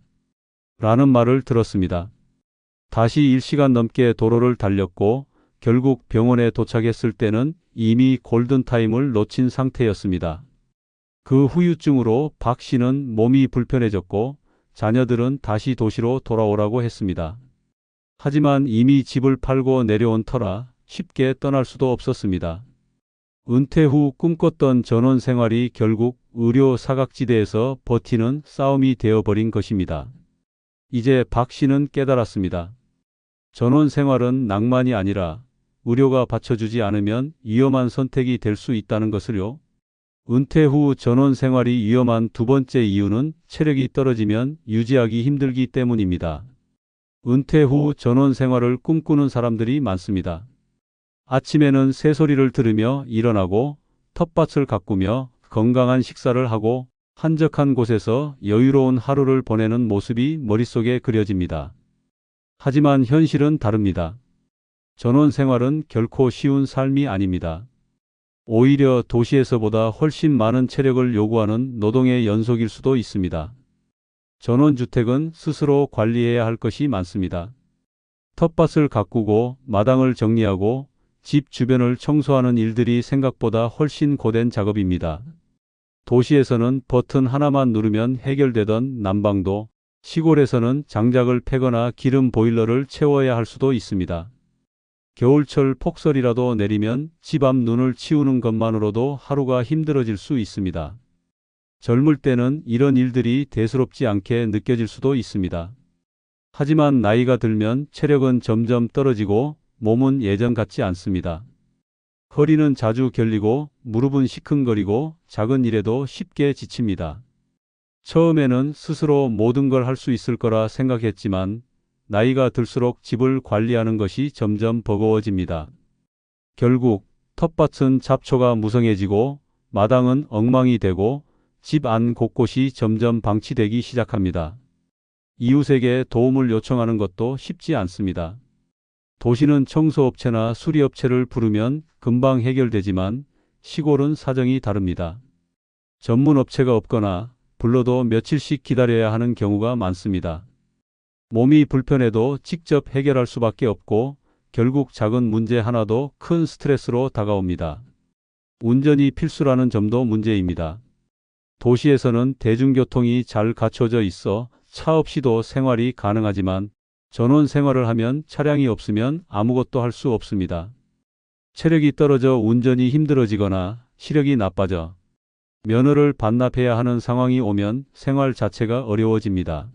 라는 말을 들었습니다. 다시 1시간 넘게 도로를 달렸고 결국 병원에 도착했을 때는 이미 골든타임을 놓친 상태였습니다. 그 후유증으로 박 씨는 몸이 불편해졌고 자녀들은 다시 도시로 돌아오라고 했습니다. 하지만 이미 집을 팔고 내려온 터라 쉽게 떠날 수도 없었습니다. 은퇴 후 꿈꿨던 전원 생활이 결국 의료 사각지대에서 버티는 싸움이 되어버린 것입니다. 이제 박 씨는 깨달았습니다. 전원 생활은 낭만이 아니라 의료가 받쳐주지 않으면 위험한 선택이 될 수 있다는 것을요. 은퇴 후 전원 생활이 위험한 두 번째 이유는 체력이 떨어지면 유지하기 힘들기 때문입니다. 은퇴 후 전원 생활을 꿈꾸는 사람들이 많습니다. 아침에는 새소리를 들으며 일어나고 텃밭을 가꾸며 건강한 식사를 하고 한적한 곳에서 여유로운 하루를 보내는 모습이 머릿속에 그려집니다. 하지만 현실은 다릅니다. 전원 생활은 결코 쉬운 삶이 아닙니다. 오히려 도시에서보다 훨씬 많은 체력을 요구하는 노동의 연속일 수도 있습니다. 전원주택은 스스로 관리해야 할 것이 많습니다. 텃밭을 가꾸고 마당을 정리하고 집 주변을 청소하는 일들이 생각보다 훨씬 고된 작업입니다. 도시에서는 버튼 하나만 누르면 해결되던 난방도 시골에서는 장작을 패거나 기름 보일러를 채워야 할 수도 있습니다. 겨울철 폭설이라도 내리면 집 앞 눈을 치우는 것만으로도 하루가 힘들어질 수 있습니다. 젊을 때는 이런 일들이 대수롭지 않게 느껴질 수도 있습니다. 하지만 나이가 들면 체력은 점점 떨어지고 몸은 예전 같지 않습니다. 허리는 자주 결리고 무릎은 시큰거리고 작은 일에도 쉽게 지칩니다. 처음에는 스스로 모든 걸 할 수 있을 거라 생각했지만 나이가 들수록 집을 관리하는 것이 점점 버거워집니다. 결국 텃밭은 잡초가 무성해지고 마당은 엉망이 되고 집 안 곳곳이 점점 방치되기 시작합니다. 이웃에게 도움을 요청하는 것도 쉽지 않습니다. 도시는 청소업체나 수리업체를 부르면 금방 해결되지만 시골은 사정이 다릅니다. 전문 업체가 없거나 불러도 며칠씩 기다려야 하는 경우가 많습니다. 몸이 불편해도 직접 해결할 수밖에 없고 결국 작은 문제 하나도 큰 스트레스로 다가옵니다. 운전이 필수라는 점도 문제입니다. 도시에서는 대중교통이 잘 갖춰져 있어 차 없이도 생활이 가능하지만 전원 생활을 하면 차량이 없으면 아무것도 할 수 없습니다. 체력이 떨어져 운전이 힘들어지거나 시력이 나빠져 면허를 반납해야 하는 상황이 오면 생활 자체가 어려워집니다.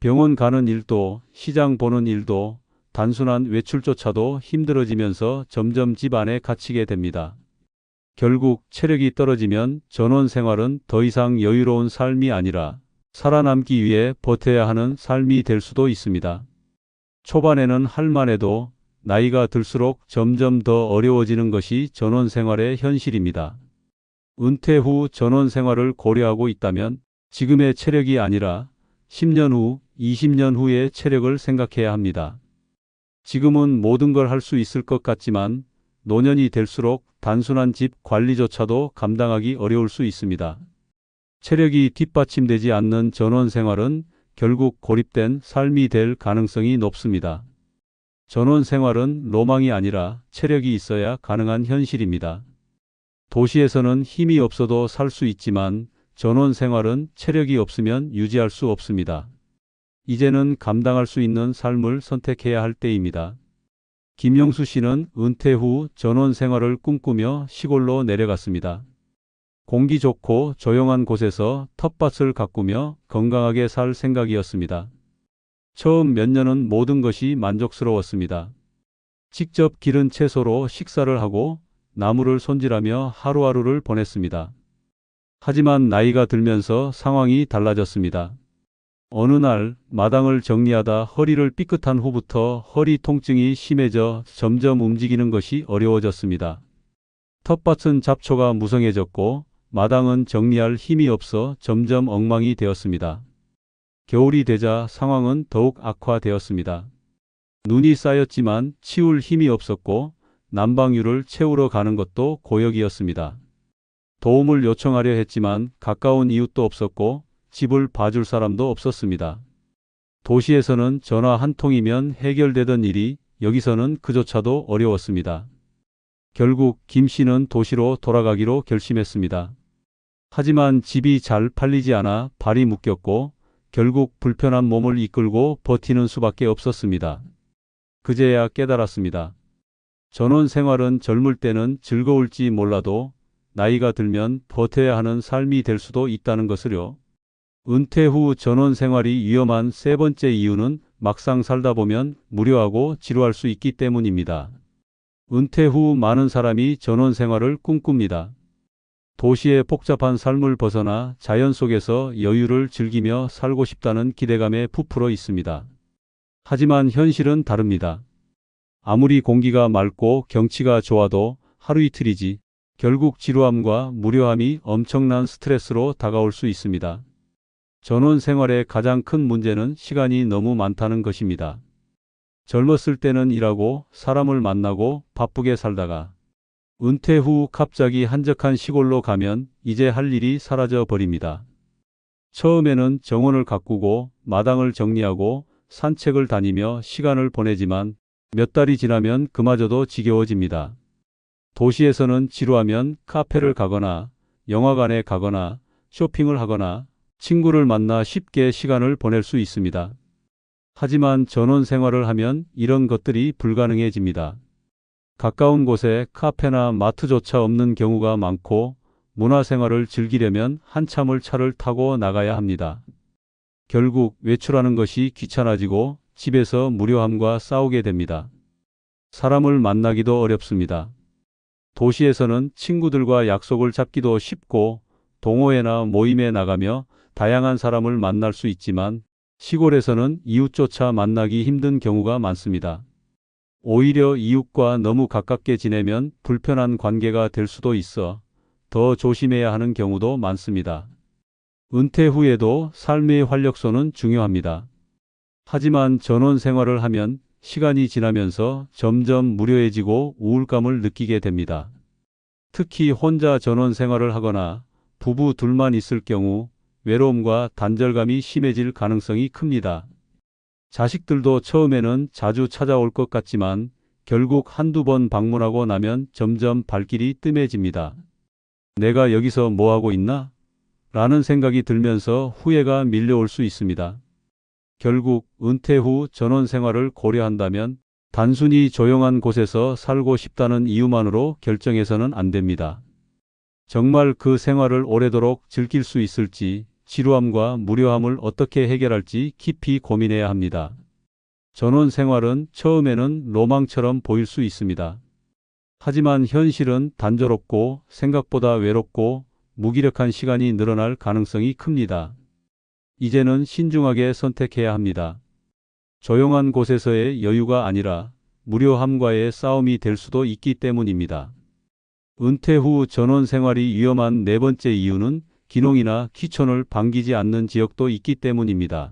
병원 가는 일도 시장 보는 일도 단순한 외출조차도 힘들어지면서 점점 집 안에 갇히게 됩니다. 결국 체력이 떨어지면 전원 생활은 더 이상 여유로운 삶이 아니라 살아남기 위해 버텨야 하는 삶이 될 수도 있습니다. 초반에는 할만해도 나이가 들수록 점점 더 어려워지는 것이 전원 생활의 현실입니다. 은퇴 후 전원 생활을 고려하고 있다면 지금의 체력이 아니라 10년 후, 20년 후의 체력을 생각해야 합니다. 지금은 모든 걸 할 수 있을 것 같지만 노년이 될수록 단순한 집 관리조차도 감당하기 어려울 수 있습니다. 체력이 뒷받침되지 않는 전원 생활은 결국 고립된 삶이 될 가능성이 높습니다. 전원 생활은 로망이 아니라 체력이 있어야 가능한 현실입니다. 도시에서는 힘이 없어도 살 수 있지만 전원 생활은 체력이 없으면 유지할 수 없습니다. 이제는 감당할 수 있는 삶을 선택해야 할 때입니다. 김영수 씨는 은퇴 후 전원 생활을 꿈꾸며 시골로 내려갔습니다. 공기 좋고 조용한 곳에서 텃밭을 가꾸며 건강하게 살 생각이었습니다. 처음 몇 년은 모든 것이 만족스러웠습니다. 직접 기른 채소로 식사를 하고 나무를 손질하며 하루하루를 보냈습니다. 하지만 나이가 들면서 상황이 달라졌습니다. 어느 날 마당을 정리하다 허리를 삐끗한 후부터 허리 통증이 심해져 점점 움직이는 것이 어려워졌습니다. 텃밭은 잡초가 무성해졌고 마당은 정리할 힘이 없어 점점 엉망이 되었습니다. 겨울이 되자 상황은 더욱 악화되었습니다. 눈이 쌓였지만 치울 힘이 없었고 난방유를 채우러 가는 것도 고역이었습니다. 도움을 요청하려 했지만 가까운 이웃도 없었고 집을 봐줄 사람도 없었습니다. 도시에서는 전화 한 통이면 해결되던 일이 여기서는 그조차도 어려웠습니다. 결국 김 씨는 도시로 돌아가기로 결심했습니다. 하지만 집이 잘 팔리지 않아 발이 묶였고 결국 불편한 몸을 이끌고 버티는 수밖에 없었습니다. 그제야 깨달았습니다. 전원 생활은 젊을 때는 즐거울지 몰라도 나이가 들면 버텨야 하는 삶이 될 수도 있다는 것을요. 은퇴 후 전원 생활이 위험한 세 번째 이유는 막상 살다 보면 무료하고 지루할 수 있기 때문입니다. 은퇴 후 많은 사람이 전원 생활을 꿈꿉니다. 도시의 복잡한 삶을 벗어나 자연 속에서 여유를 즐기며 살고 싶다는 기대감에 부풀어 있습니다. 하지만 현실은 다릅니다. 아무리 공기가 맑고 경치가 좋아도 하루 이틀이지 결국 지루함과 무료함이 엄청난 스트레스로 다가올 수 있습니다. 전원 생활의 가장 큰 문제는 시간이 너무 많다는 것입니다. 젊었을 때는 일하고 사람을 만나고 바쁘게 살다가 은퇴 후 갑자기 한적한 시골로 가면 이제 할 일이 사라져 버립니다. 처음에는 정원을 가꾸고 마당을 정리하고 산책을 다니며 시간을 보내지만 몇 달이 지나면 그마저도 지겨워집니다. 도시에서는 지루하면 카페를 가거나 영화관에 가거나 쇼핑을 하거나 친구를 만나 쉽게 시간을 보낼 수 있습니다. 하지만 전원 생활을 하면 이런 것들이 불가능해집니다. 가까운 곳에 카페나 마트조차 없는 경우가 많고 문화생활을 즐기려면 한참을 차를 타고 나가야 합니다. 결국 외출하는 것이 귀찮아지고 집에서 무료함과 싸우게 됩니다. 사람을 만나기도 어렵습니다. 도시에서는 친구들과 약속을 잡기도 쉽고 동호회나 모임에 나가며 다양한 사람을 만날 수 있지만 시골에서는 이웃조차 만나기 힘든 경우가 많습니다. 오히려 이웃과 너무 가깝게 지내면 불편한 관계가 될 수도 있어 더 조심해야 하는 경우도 많습니다. 은퇴 후에도 삶의 활력소는 중요합니다. 하지만 전원 생활을 하면 시간이 지나면서 점점 무료해지고 우울감을 느끼게 됩니다. 특히 혼자 전원 생활을 하거나 부부 둘만 있을 경우 외로움과 단절감이 심해질 가능성이 큽니다. 자식들도 처음에는 자주 찾아올 것 같지만 결국 한두 번 방문하고 나면 점점 발길이 뜸해집니다. 내가 여기서 뭐 하고 있나? 라는 생각이 들면서 후회가 밀려올 수 있습니다. 결국 은퇴 후 전원 생활을 고려한다면 단순히 조용한 곳에서 살고 싶다는 이유만으로 결정해서는 안 됩니다. 정말 그 생활을 오래도록 즐길 수 있을지, 지루함과 무료함을 어떻게 해결할지 깊이 고민해야 합니다. 전원 생활은 처음에는 로망처럼 보일 수 있습니다. 하지만 현실은 단조롭고 생각보다 외롭고 무기력한 시간이 늘어날 가능성이 큽니다. 이제는 신중하게 선택해야 합니다. 조용한 곳에서의 여유가 아니라 무료함과의 싸움이 될 수도 있기 때문입니다. 은퇴 후 전원 생활이 위험한 네 번째 이유는 기농이나 귀촌을 반기지 않는 지역도 있기 때문입니다.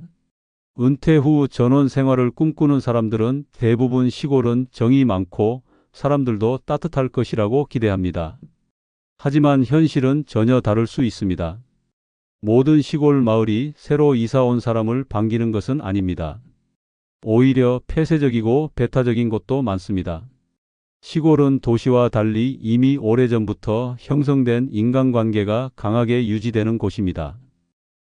은퇴 후 전원 생활을 꿈꾸는 사람들은 대부분 시골은 정이 많고 사람들도 따뜻할 것이라고 기대합니다. 하지만 현실은 전혀 다를 수 있습니다. 모든 시골 마을이 새로 이사 온 사람을 반기는 것은 아닙니다. 오히려 폐쇄적이고 배타적인 곳도 많습니다. 시골은 도시와 달리 이미 오래전부터 형성된 인간관계가 강하게 유지되는 곳입니다.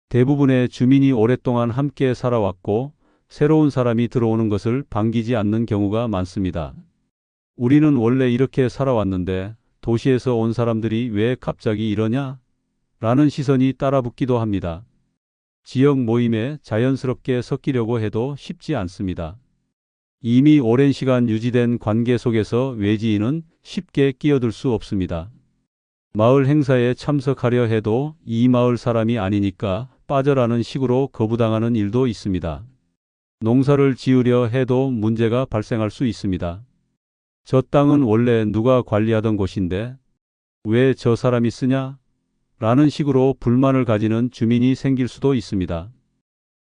대부분의 주민이 오랫동안 함께 살아왔고 새로운 사람이 들어오는 것을 반기지 않는 경우가 많습니다. 우리는 원래 이렇게 살아왔는데 도시에서 온 사람들이 왜 갑자기 이러냐? 라는 시선이 따라붙기도 합니다. 지역 모임에 자연스럽게 섞이려고 해도 쉽지 않습니다. 이미 오랜 시간 유지된 관계 속에서 외지인은 쉽게 끼어들 수 없습니다. 마을 행사에 참석하려 해도 이 마을 사람이 아니니까 빠져라는 식으로 거부당하는 일도 있습니다. 농사를 지으려 해도 문제가 발생할 수 있습니다. 저 땅은 원래 누가 관리하던 곳인데 왜 저 사람이 쓰냐? 라는 식으로 불만을 가지는 주민이 생길 수도 있습니다.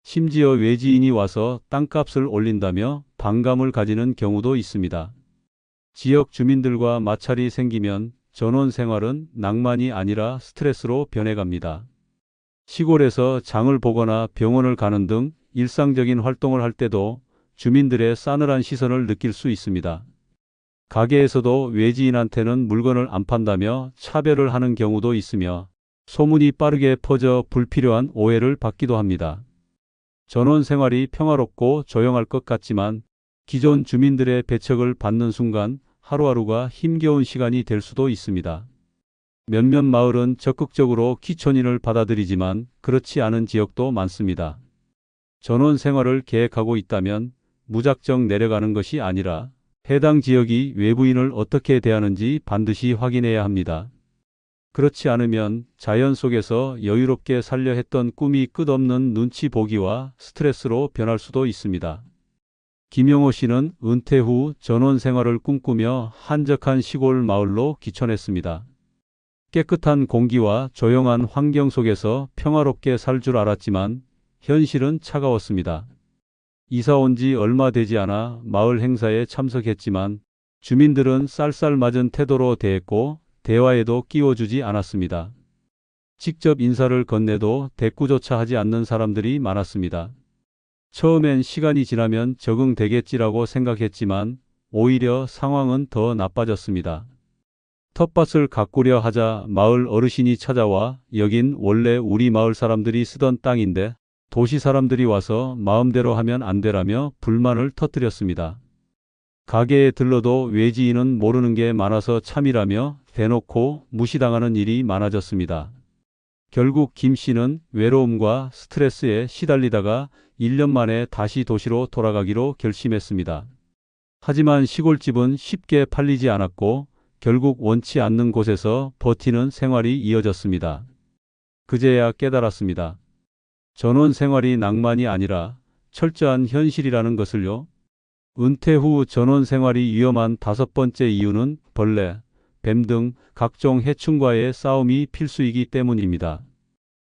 심지어 외지인이 와서 땅값을 올린다며 반감을 가지는 경우도 있습니다. 지역 주민들과 마찰이 생기면 전원 생활은 낭만이 아니라 스트레스로 변해갑니다. 시골에서 장을 보거나 병원을 가는 등 일상적인 활동을 할 때도 주민들의 싸늘한 시선을 느낄 수 있습니다. 가게에서도 외지인한테는 물건을 안 판다며 차별을 하는 경우도 있으며 소문이 빠르게 퍼져 불필요한 오해를 받기도 합니다. 전원 생활이 평화롭고 조용할 것 같지만 기존 주민들의 배척을 받는 순간 하루하루가 힘겨운 시간이 될 수도 있습니다. 몇몇 마을은 적극적으로 귀촌인을 받아들이지만 그렇지 않은 지역도 많습니다. 전원 생활을 계획하고 있다면 무작정 내려가는 것이 아니라 해당 지역이 외부인을 어떻게 대하는지 반드시 확인해야 합니다. 그렇지 않으면 자연 속에서 여유롭게 살려 했던 꿈이 끝없는 눈치 보기와 스트레스로 변할 수도 있습니다. 김영호 씨는 은퇴 후 전원 생활을 꿈꾸며 한적한 시골 마을로 귀촌했습니다. 깨끗한 공기와 조용한 환경 속에서 평화롭게 살 줄 알았지만 현실은 차가웠습니다. 이사 온 지 얼마 되지 않아 마을 행사에 참석했지만 주민들은 쌀쌀맞은 태도로 대했고 대화에도 끼워주지 않았습니다. 직접 인사를 건네도 대꾸조차 하지 않는 사람들이 많았습니다. 처음엔 시간이 지나면 적응되겠지라고 생각했지만 오히려 상황은 더 나빠졌습니다. 텃밭을 가꾸려 하자 마을 어르신이 찾아와 여긴 원래 우리 마을 사람들이 쓰던 땅인데 도시 사람들이 와서 마음대로 하면 안 되라며 불만을 터뜨렸습니다. 가게에 들러도 외지인은 모르는 게 많아서 참이라며 대놓고 무시당하는 일이 많아졌습니다. 결국 김 씨는 외로움과 스트레스에 시달리다가 1년 만에 다시 도시로 돌아가기로 결심했습니다. 하지만 시골집은 쉽게 팔리지 않았고 결국 원치 않는 곳에서 버티는 생활이 이어졌습니다. 그제야 깨달았습니다. 전원 생활이 낭만이 아니라 철저한 현실이라는 것을요. 은퇴 후 전원 생활이 위험한 5번째 이유는 벌레, 뱀 등 각종 해충과의 싸움이 필수이기 때문입니다.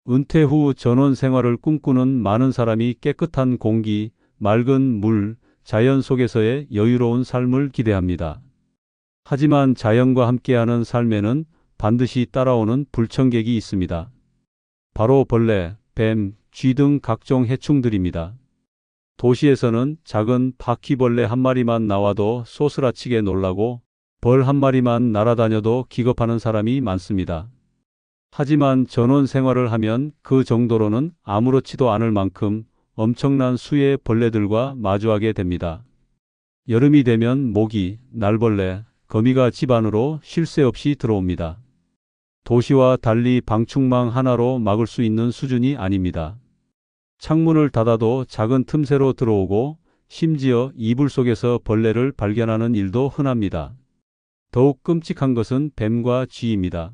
은퇴 후 전원 생활을 꿈꾸는 많은 사람이 깨끗한 공기, 맑은 물, 자연 속에서의 여유로운 삶을 기대합니다. 하지만 자연과 함께하는 삶에는 반드시 따라오는 불청객이 있습니다. 바로 벌레, 뱀, 쥐 등 각종 해충들입니다. 도시에서는 작은 바퀴벌레 한 마리만 나와도 소스라치게 놀라고 벌 한 마리만 날아다녀도 기겁하는 사람이 많습니다. 하지만 전원 생활을 하면 그 정도로는 아무렇지도 않을 만큼 엄청난 수의 벌레들과 마주하게 됩니다. 여름이 되면 모기, 날벌레, 거미가 집 안으로 쉴 새 없이 들어옵니다. 도시와 달리 방충망 하나로 막을 수 있는 수준이 아닙니다. 창문을 닫아도 작은 틈새로 들어오고 심지어 이불 속에서 벌레를 발견하는 일도 흔합니다. 더욱 끔찍한 것은 뱀과 쥐입니다.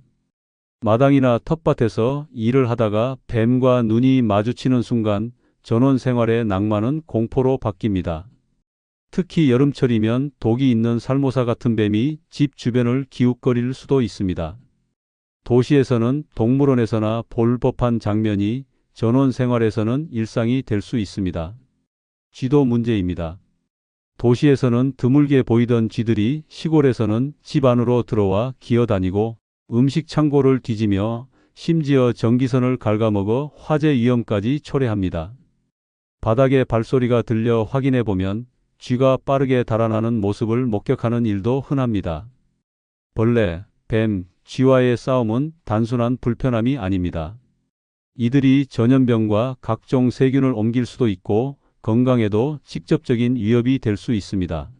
마당이나 텃밭에서 일을 하다가 뱀과 눈이 마주치는 순간 전원 생활의 낭만은 공포로 바뀝니다. 특히 여름철이면 독이 있는 살모사 같은 뱀이 집 주변을 기웃거릴 수도 있습니다. 도시에서는 동물원에서나 볼 법한 장면이 전원 생활에서는 일상이 될 수 있습니다. 쥐도 문제입니다. 도시에서는 드물게 보이던 쥐들이 시골에서는 집 안으로 들어와 기어다니고 음식 창고를 뒤지며 심지어 전기선을 갉아먹어 화재 위험까지 초래합니다. 바닥에 발소리가 들려 확인해 보면 쥐가 빠르게 달아나는 모습을 목격하는 일도 흔합니다. 벌레, 뱀, 쥐와의 싸움은 단순한 불편함이 아닙니다. 이들이 전염병과 각종 세균을 옮길 수도 있고 건강에도 직접적인 위협이 될 수 있습니다.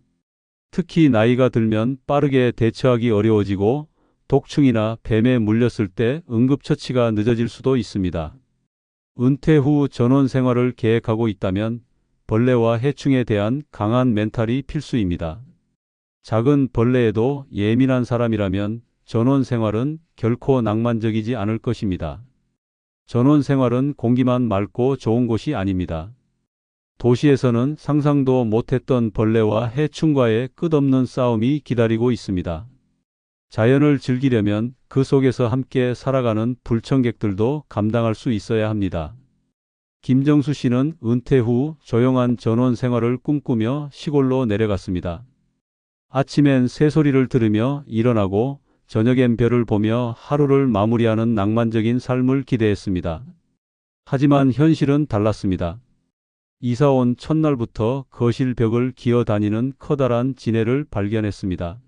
특히 나이가 들면 빠르게 대처하기 어려워지고 독충이나 뱀에 물렸을 때 응급처치가 늦어질 수도 있습니다. 은퇴 후 전원 생활을 계획하고 있다면 벌레와 해충에 대한 강한 멘탈이 필수입니다. 작은 벌레에도 예민한 사람이라면 전원 생활은 결코 낭만적이지 않을 것입니다. 전원 생활은 공기만 맑고 좋은 곳이 아닙니다. 도시에서는 상상도 못했던 벌레와 해충과의 끝없는 싸움이 기다리고 있습니다. 자연을 즐기려면 그 속에서 함께 살아가는 불청객들도 감당할 수 있어야 합니다. 김정수 씨는 은퇴 후 조용한 전원 생활을 꿈꾸며 시골로 내려갔습니다. 아침엔 새소리를 들으며 일어나고 저녁엔 별을 보며 하루를 마무리하는 낭만적인 삶을 기대했습니다. 하지만 현실은 달랐습니다. 이사 온 첫날부터 거실 벽을 기어다니는 커다란 지네를 발견했습니다.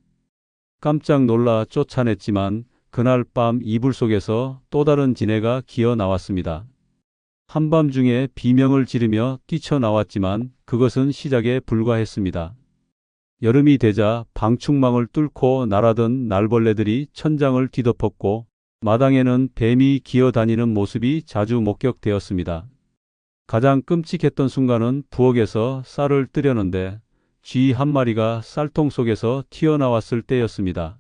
깜짝 놀라 쫓아냈지만 그날 밤 이불 속에서 또 다른 지네가 기어 나왔습니다. 한밤중에 비명을 지르며 뛰쳐나왔지만 그것은 시작에 불과했습니다. 여름이 되자 방충망을 뚫고 날아든 날벌레들이 천장을 뒤덮었고 마당에는 뱀이 기어다니는 모습이 자주 목격되었습니다. 가장 끔찍했던 순간은 부엌에서 쌀을 뜨려는데 쥐 한 마리가 쌀통 속에서 튀어나왔을 때였습니다.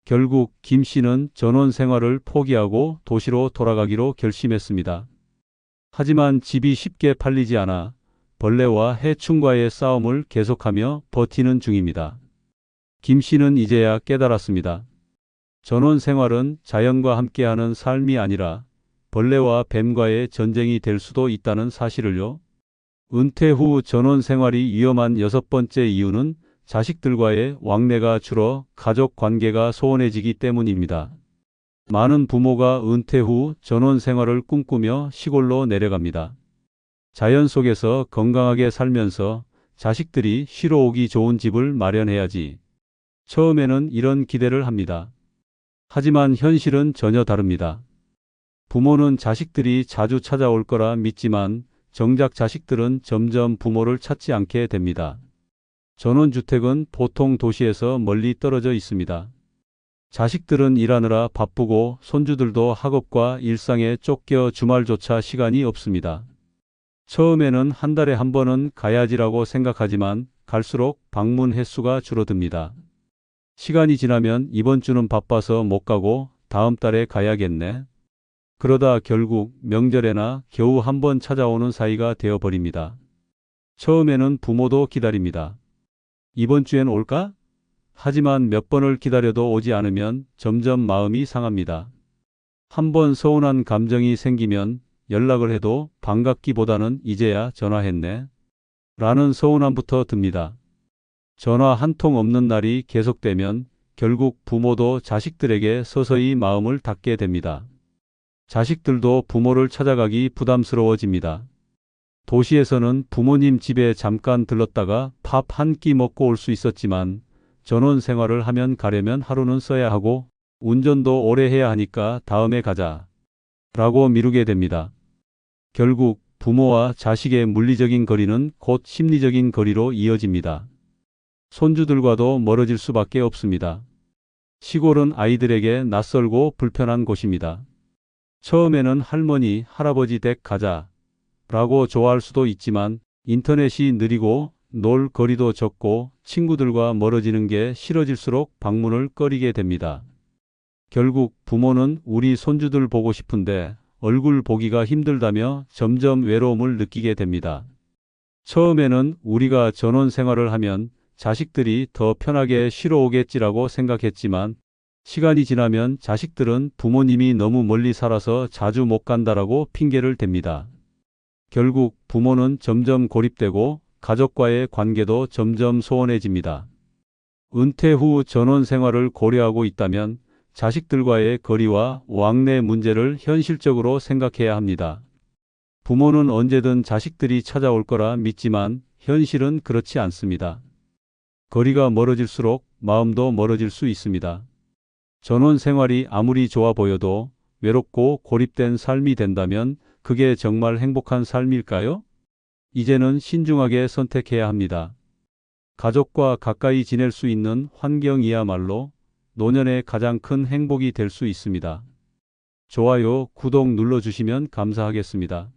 결국 김 씨는 전원 생활을 포기하고 도시로 돌아가기로 결심했습니다. 하지만 집이 쉽게 팔리지 않아 벌레와 해충과의 싸움을 계속하며 버티는 중입니다. 김 씨는 이제야 깨달았습니다. 전원 생활은 자연과 함께하는 삶이 아니라 벌레와 뱀과의 전쟁이 될 수도 있다는 사실을요. 은퇴 후 전원 생활이 위험한 여섯 번째 이유는 자식들과의 왕래가 줄어 가족 관계가 소원해지기 때문입니다. 많은 부모가 은퇴 후 전원 생활을 꿈꾸며 시골로 내려갑니다. 자연 속에서 건강하게 살면서 자식들이 쉬러 오기 좋은 집을 마련해야지. 처음에는 이런 기대를 합니다. 하지만 현실은 전혀 다릅니다. 부모는 자식들이 자주 찾아올 거라 믿지만 정작 자식들은 점점 부모를 찾지 않게 됩니다. 전원주택은 보통 도시에서 멀리 떨어져 있습니다. 자식들은 일하느라 바쁘고 손주들도 학업과 일상에 쫓겨 주말조차 시간이 없습니다. 처음에는 한 달에 한 번은 가야지라고 생각하지만 갈수록 방문 횟수가 줄어듭니다. 시간이 지나면 이번 주는 바빠서 못 가고 다음 달에 가야겠네. 그러다 결국 명절에나 겨우 한 번 찾아오는 사이가 되어버립니다. 처음에는 부모도 기다립니다. 이번 주엔 올까? 하지만 몇 번을 기다려도 오지 않으면 점점 마음이 상합니다. 한 번 서운한 감정이 생기면 연락을 해도 반갑기보다는 이제야 전화했네. 라는 서운함부터 듭니다. 전화 한 통 없는 날이 계속되면 결국 부모도 자식들에게 서서히 마음을 닫게 됩니다. 자식들도 부모를 찾아가기 부담스러워집니다. 도시에서는 부모님 집에 잠깐 들렀다가 밥 한 끼 먹고 올 수 있었지만 전원 생활을 하면 가려면 하루는 써야 하고 운전도 오래 해야 하니까 다음에 가자 라고 미루게 됩니다. 결국 부모와 자식의 물리적인 거리는 곧 심리적인 거리로 이어집니다. 손주들과도 멀어질 수밖에 없습니다. 시골은 아이들에게 낯설고 불편한 곳입니다. 처음에는 할머니, 할아버지 댁 가자 라고 좋아할 수도 있지만 인터넷이 느리고 놀 거리도 적고 친구들과 멀어지는 게 싫어질수록 방문을 꺼리게 됩니다. 결국 부모는 우리 손주들 보고 싶은데 얼굴 보기가 힘들다며 점점 외로움을 느끼게 됩니다. 처음에는 우리가 전원 생활을 하면 자식들이 더 편하게 쉬러 오겠지라고 생각했지만 시간이 지나면 자식들은 부모님이 너무 멀리 살아서 자주 못 간다라고 핑계를 댑니다. 결국 부모는 점점 고립되고 가족과의 관계도 점점 소원해집니다. 은퇴 후 전원 생활을 고려하고 있다면 자식들과의 거리와 왕래 문제를 현실적으로 생각해야 합니다. 부모는 언제든 자식들이 찾아올 거라 믿지만 현실은 그렇지 않습니다. 거리가 멀어질수록 마음도 멀어질 수 있습니다. 전원 생활이 아무리 좋아 보여도 외롭고 고립된 삶이 된다면 그게 정말 행복한 삶일까요? 이제는 신중하게 선택해야 합니다. 가족과 가까이 지낼 수 있는 환경이야말로 노년의 가장 큰 행복이 될 수 있습니다. 좋아요, 구독 눌러주시면 감사하겠습니다.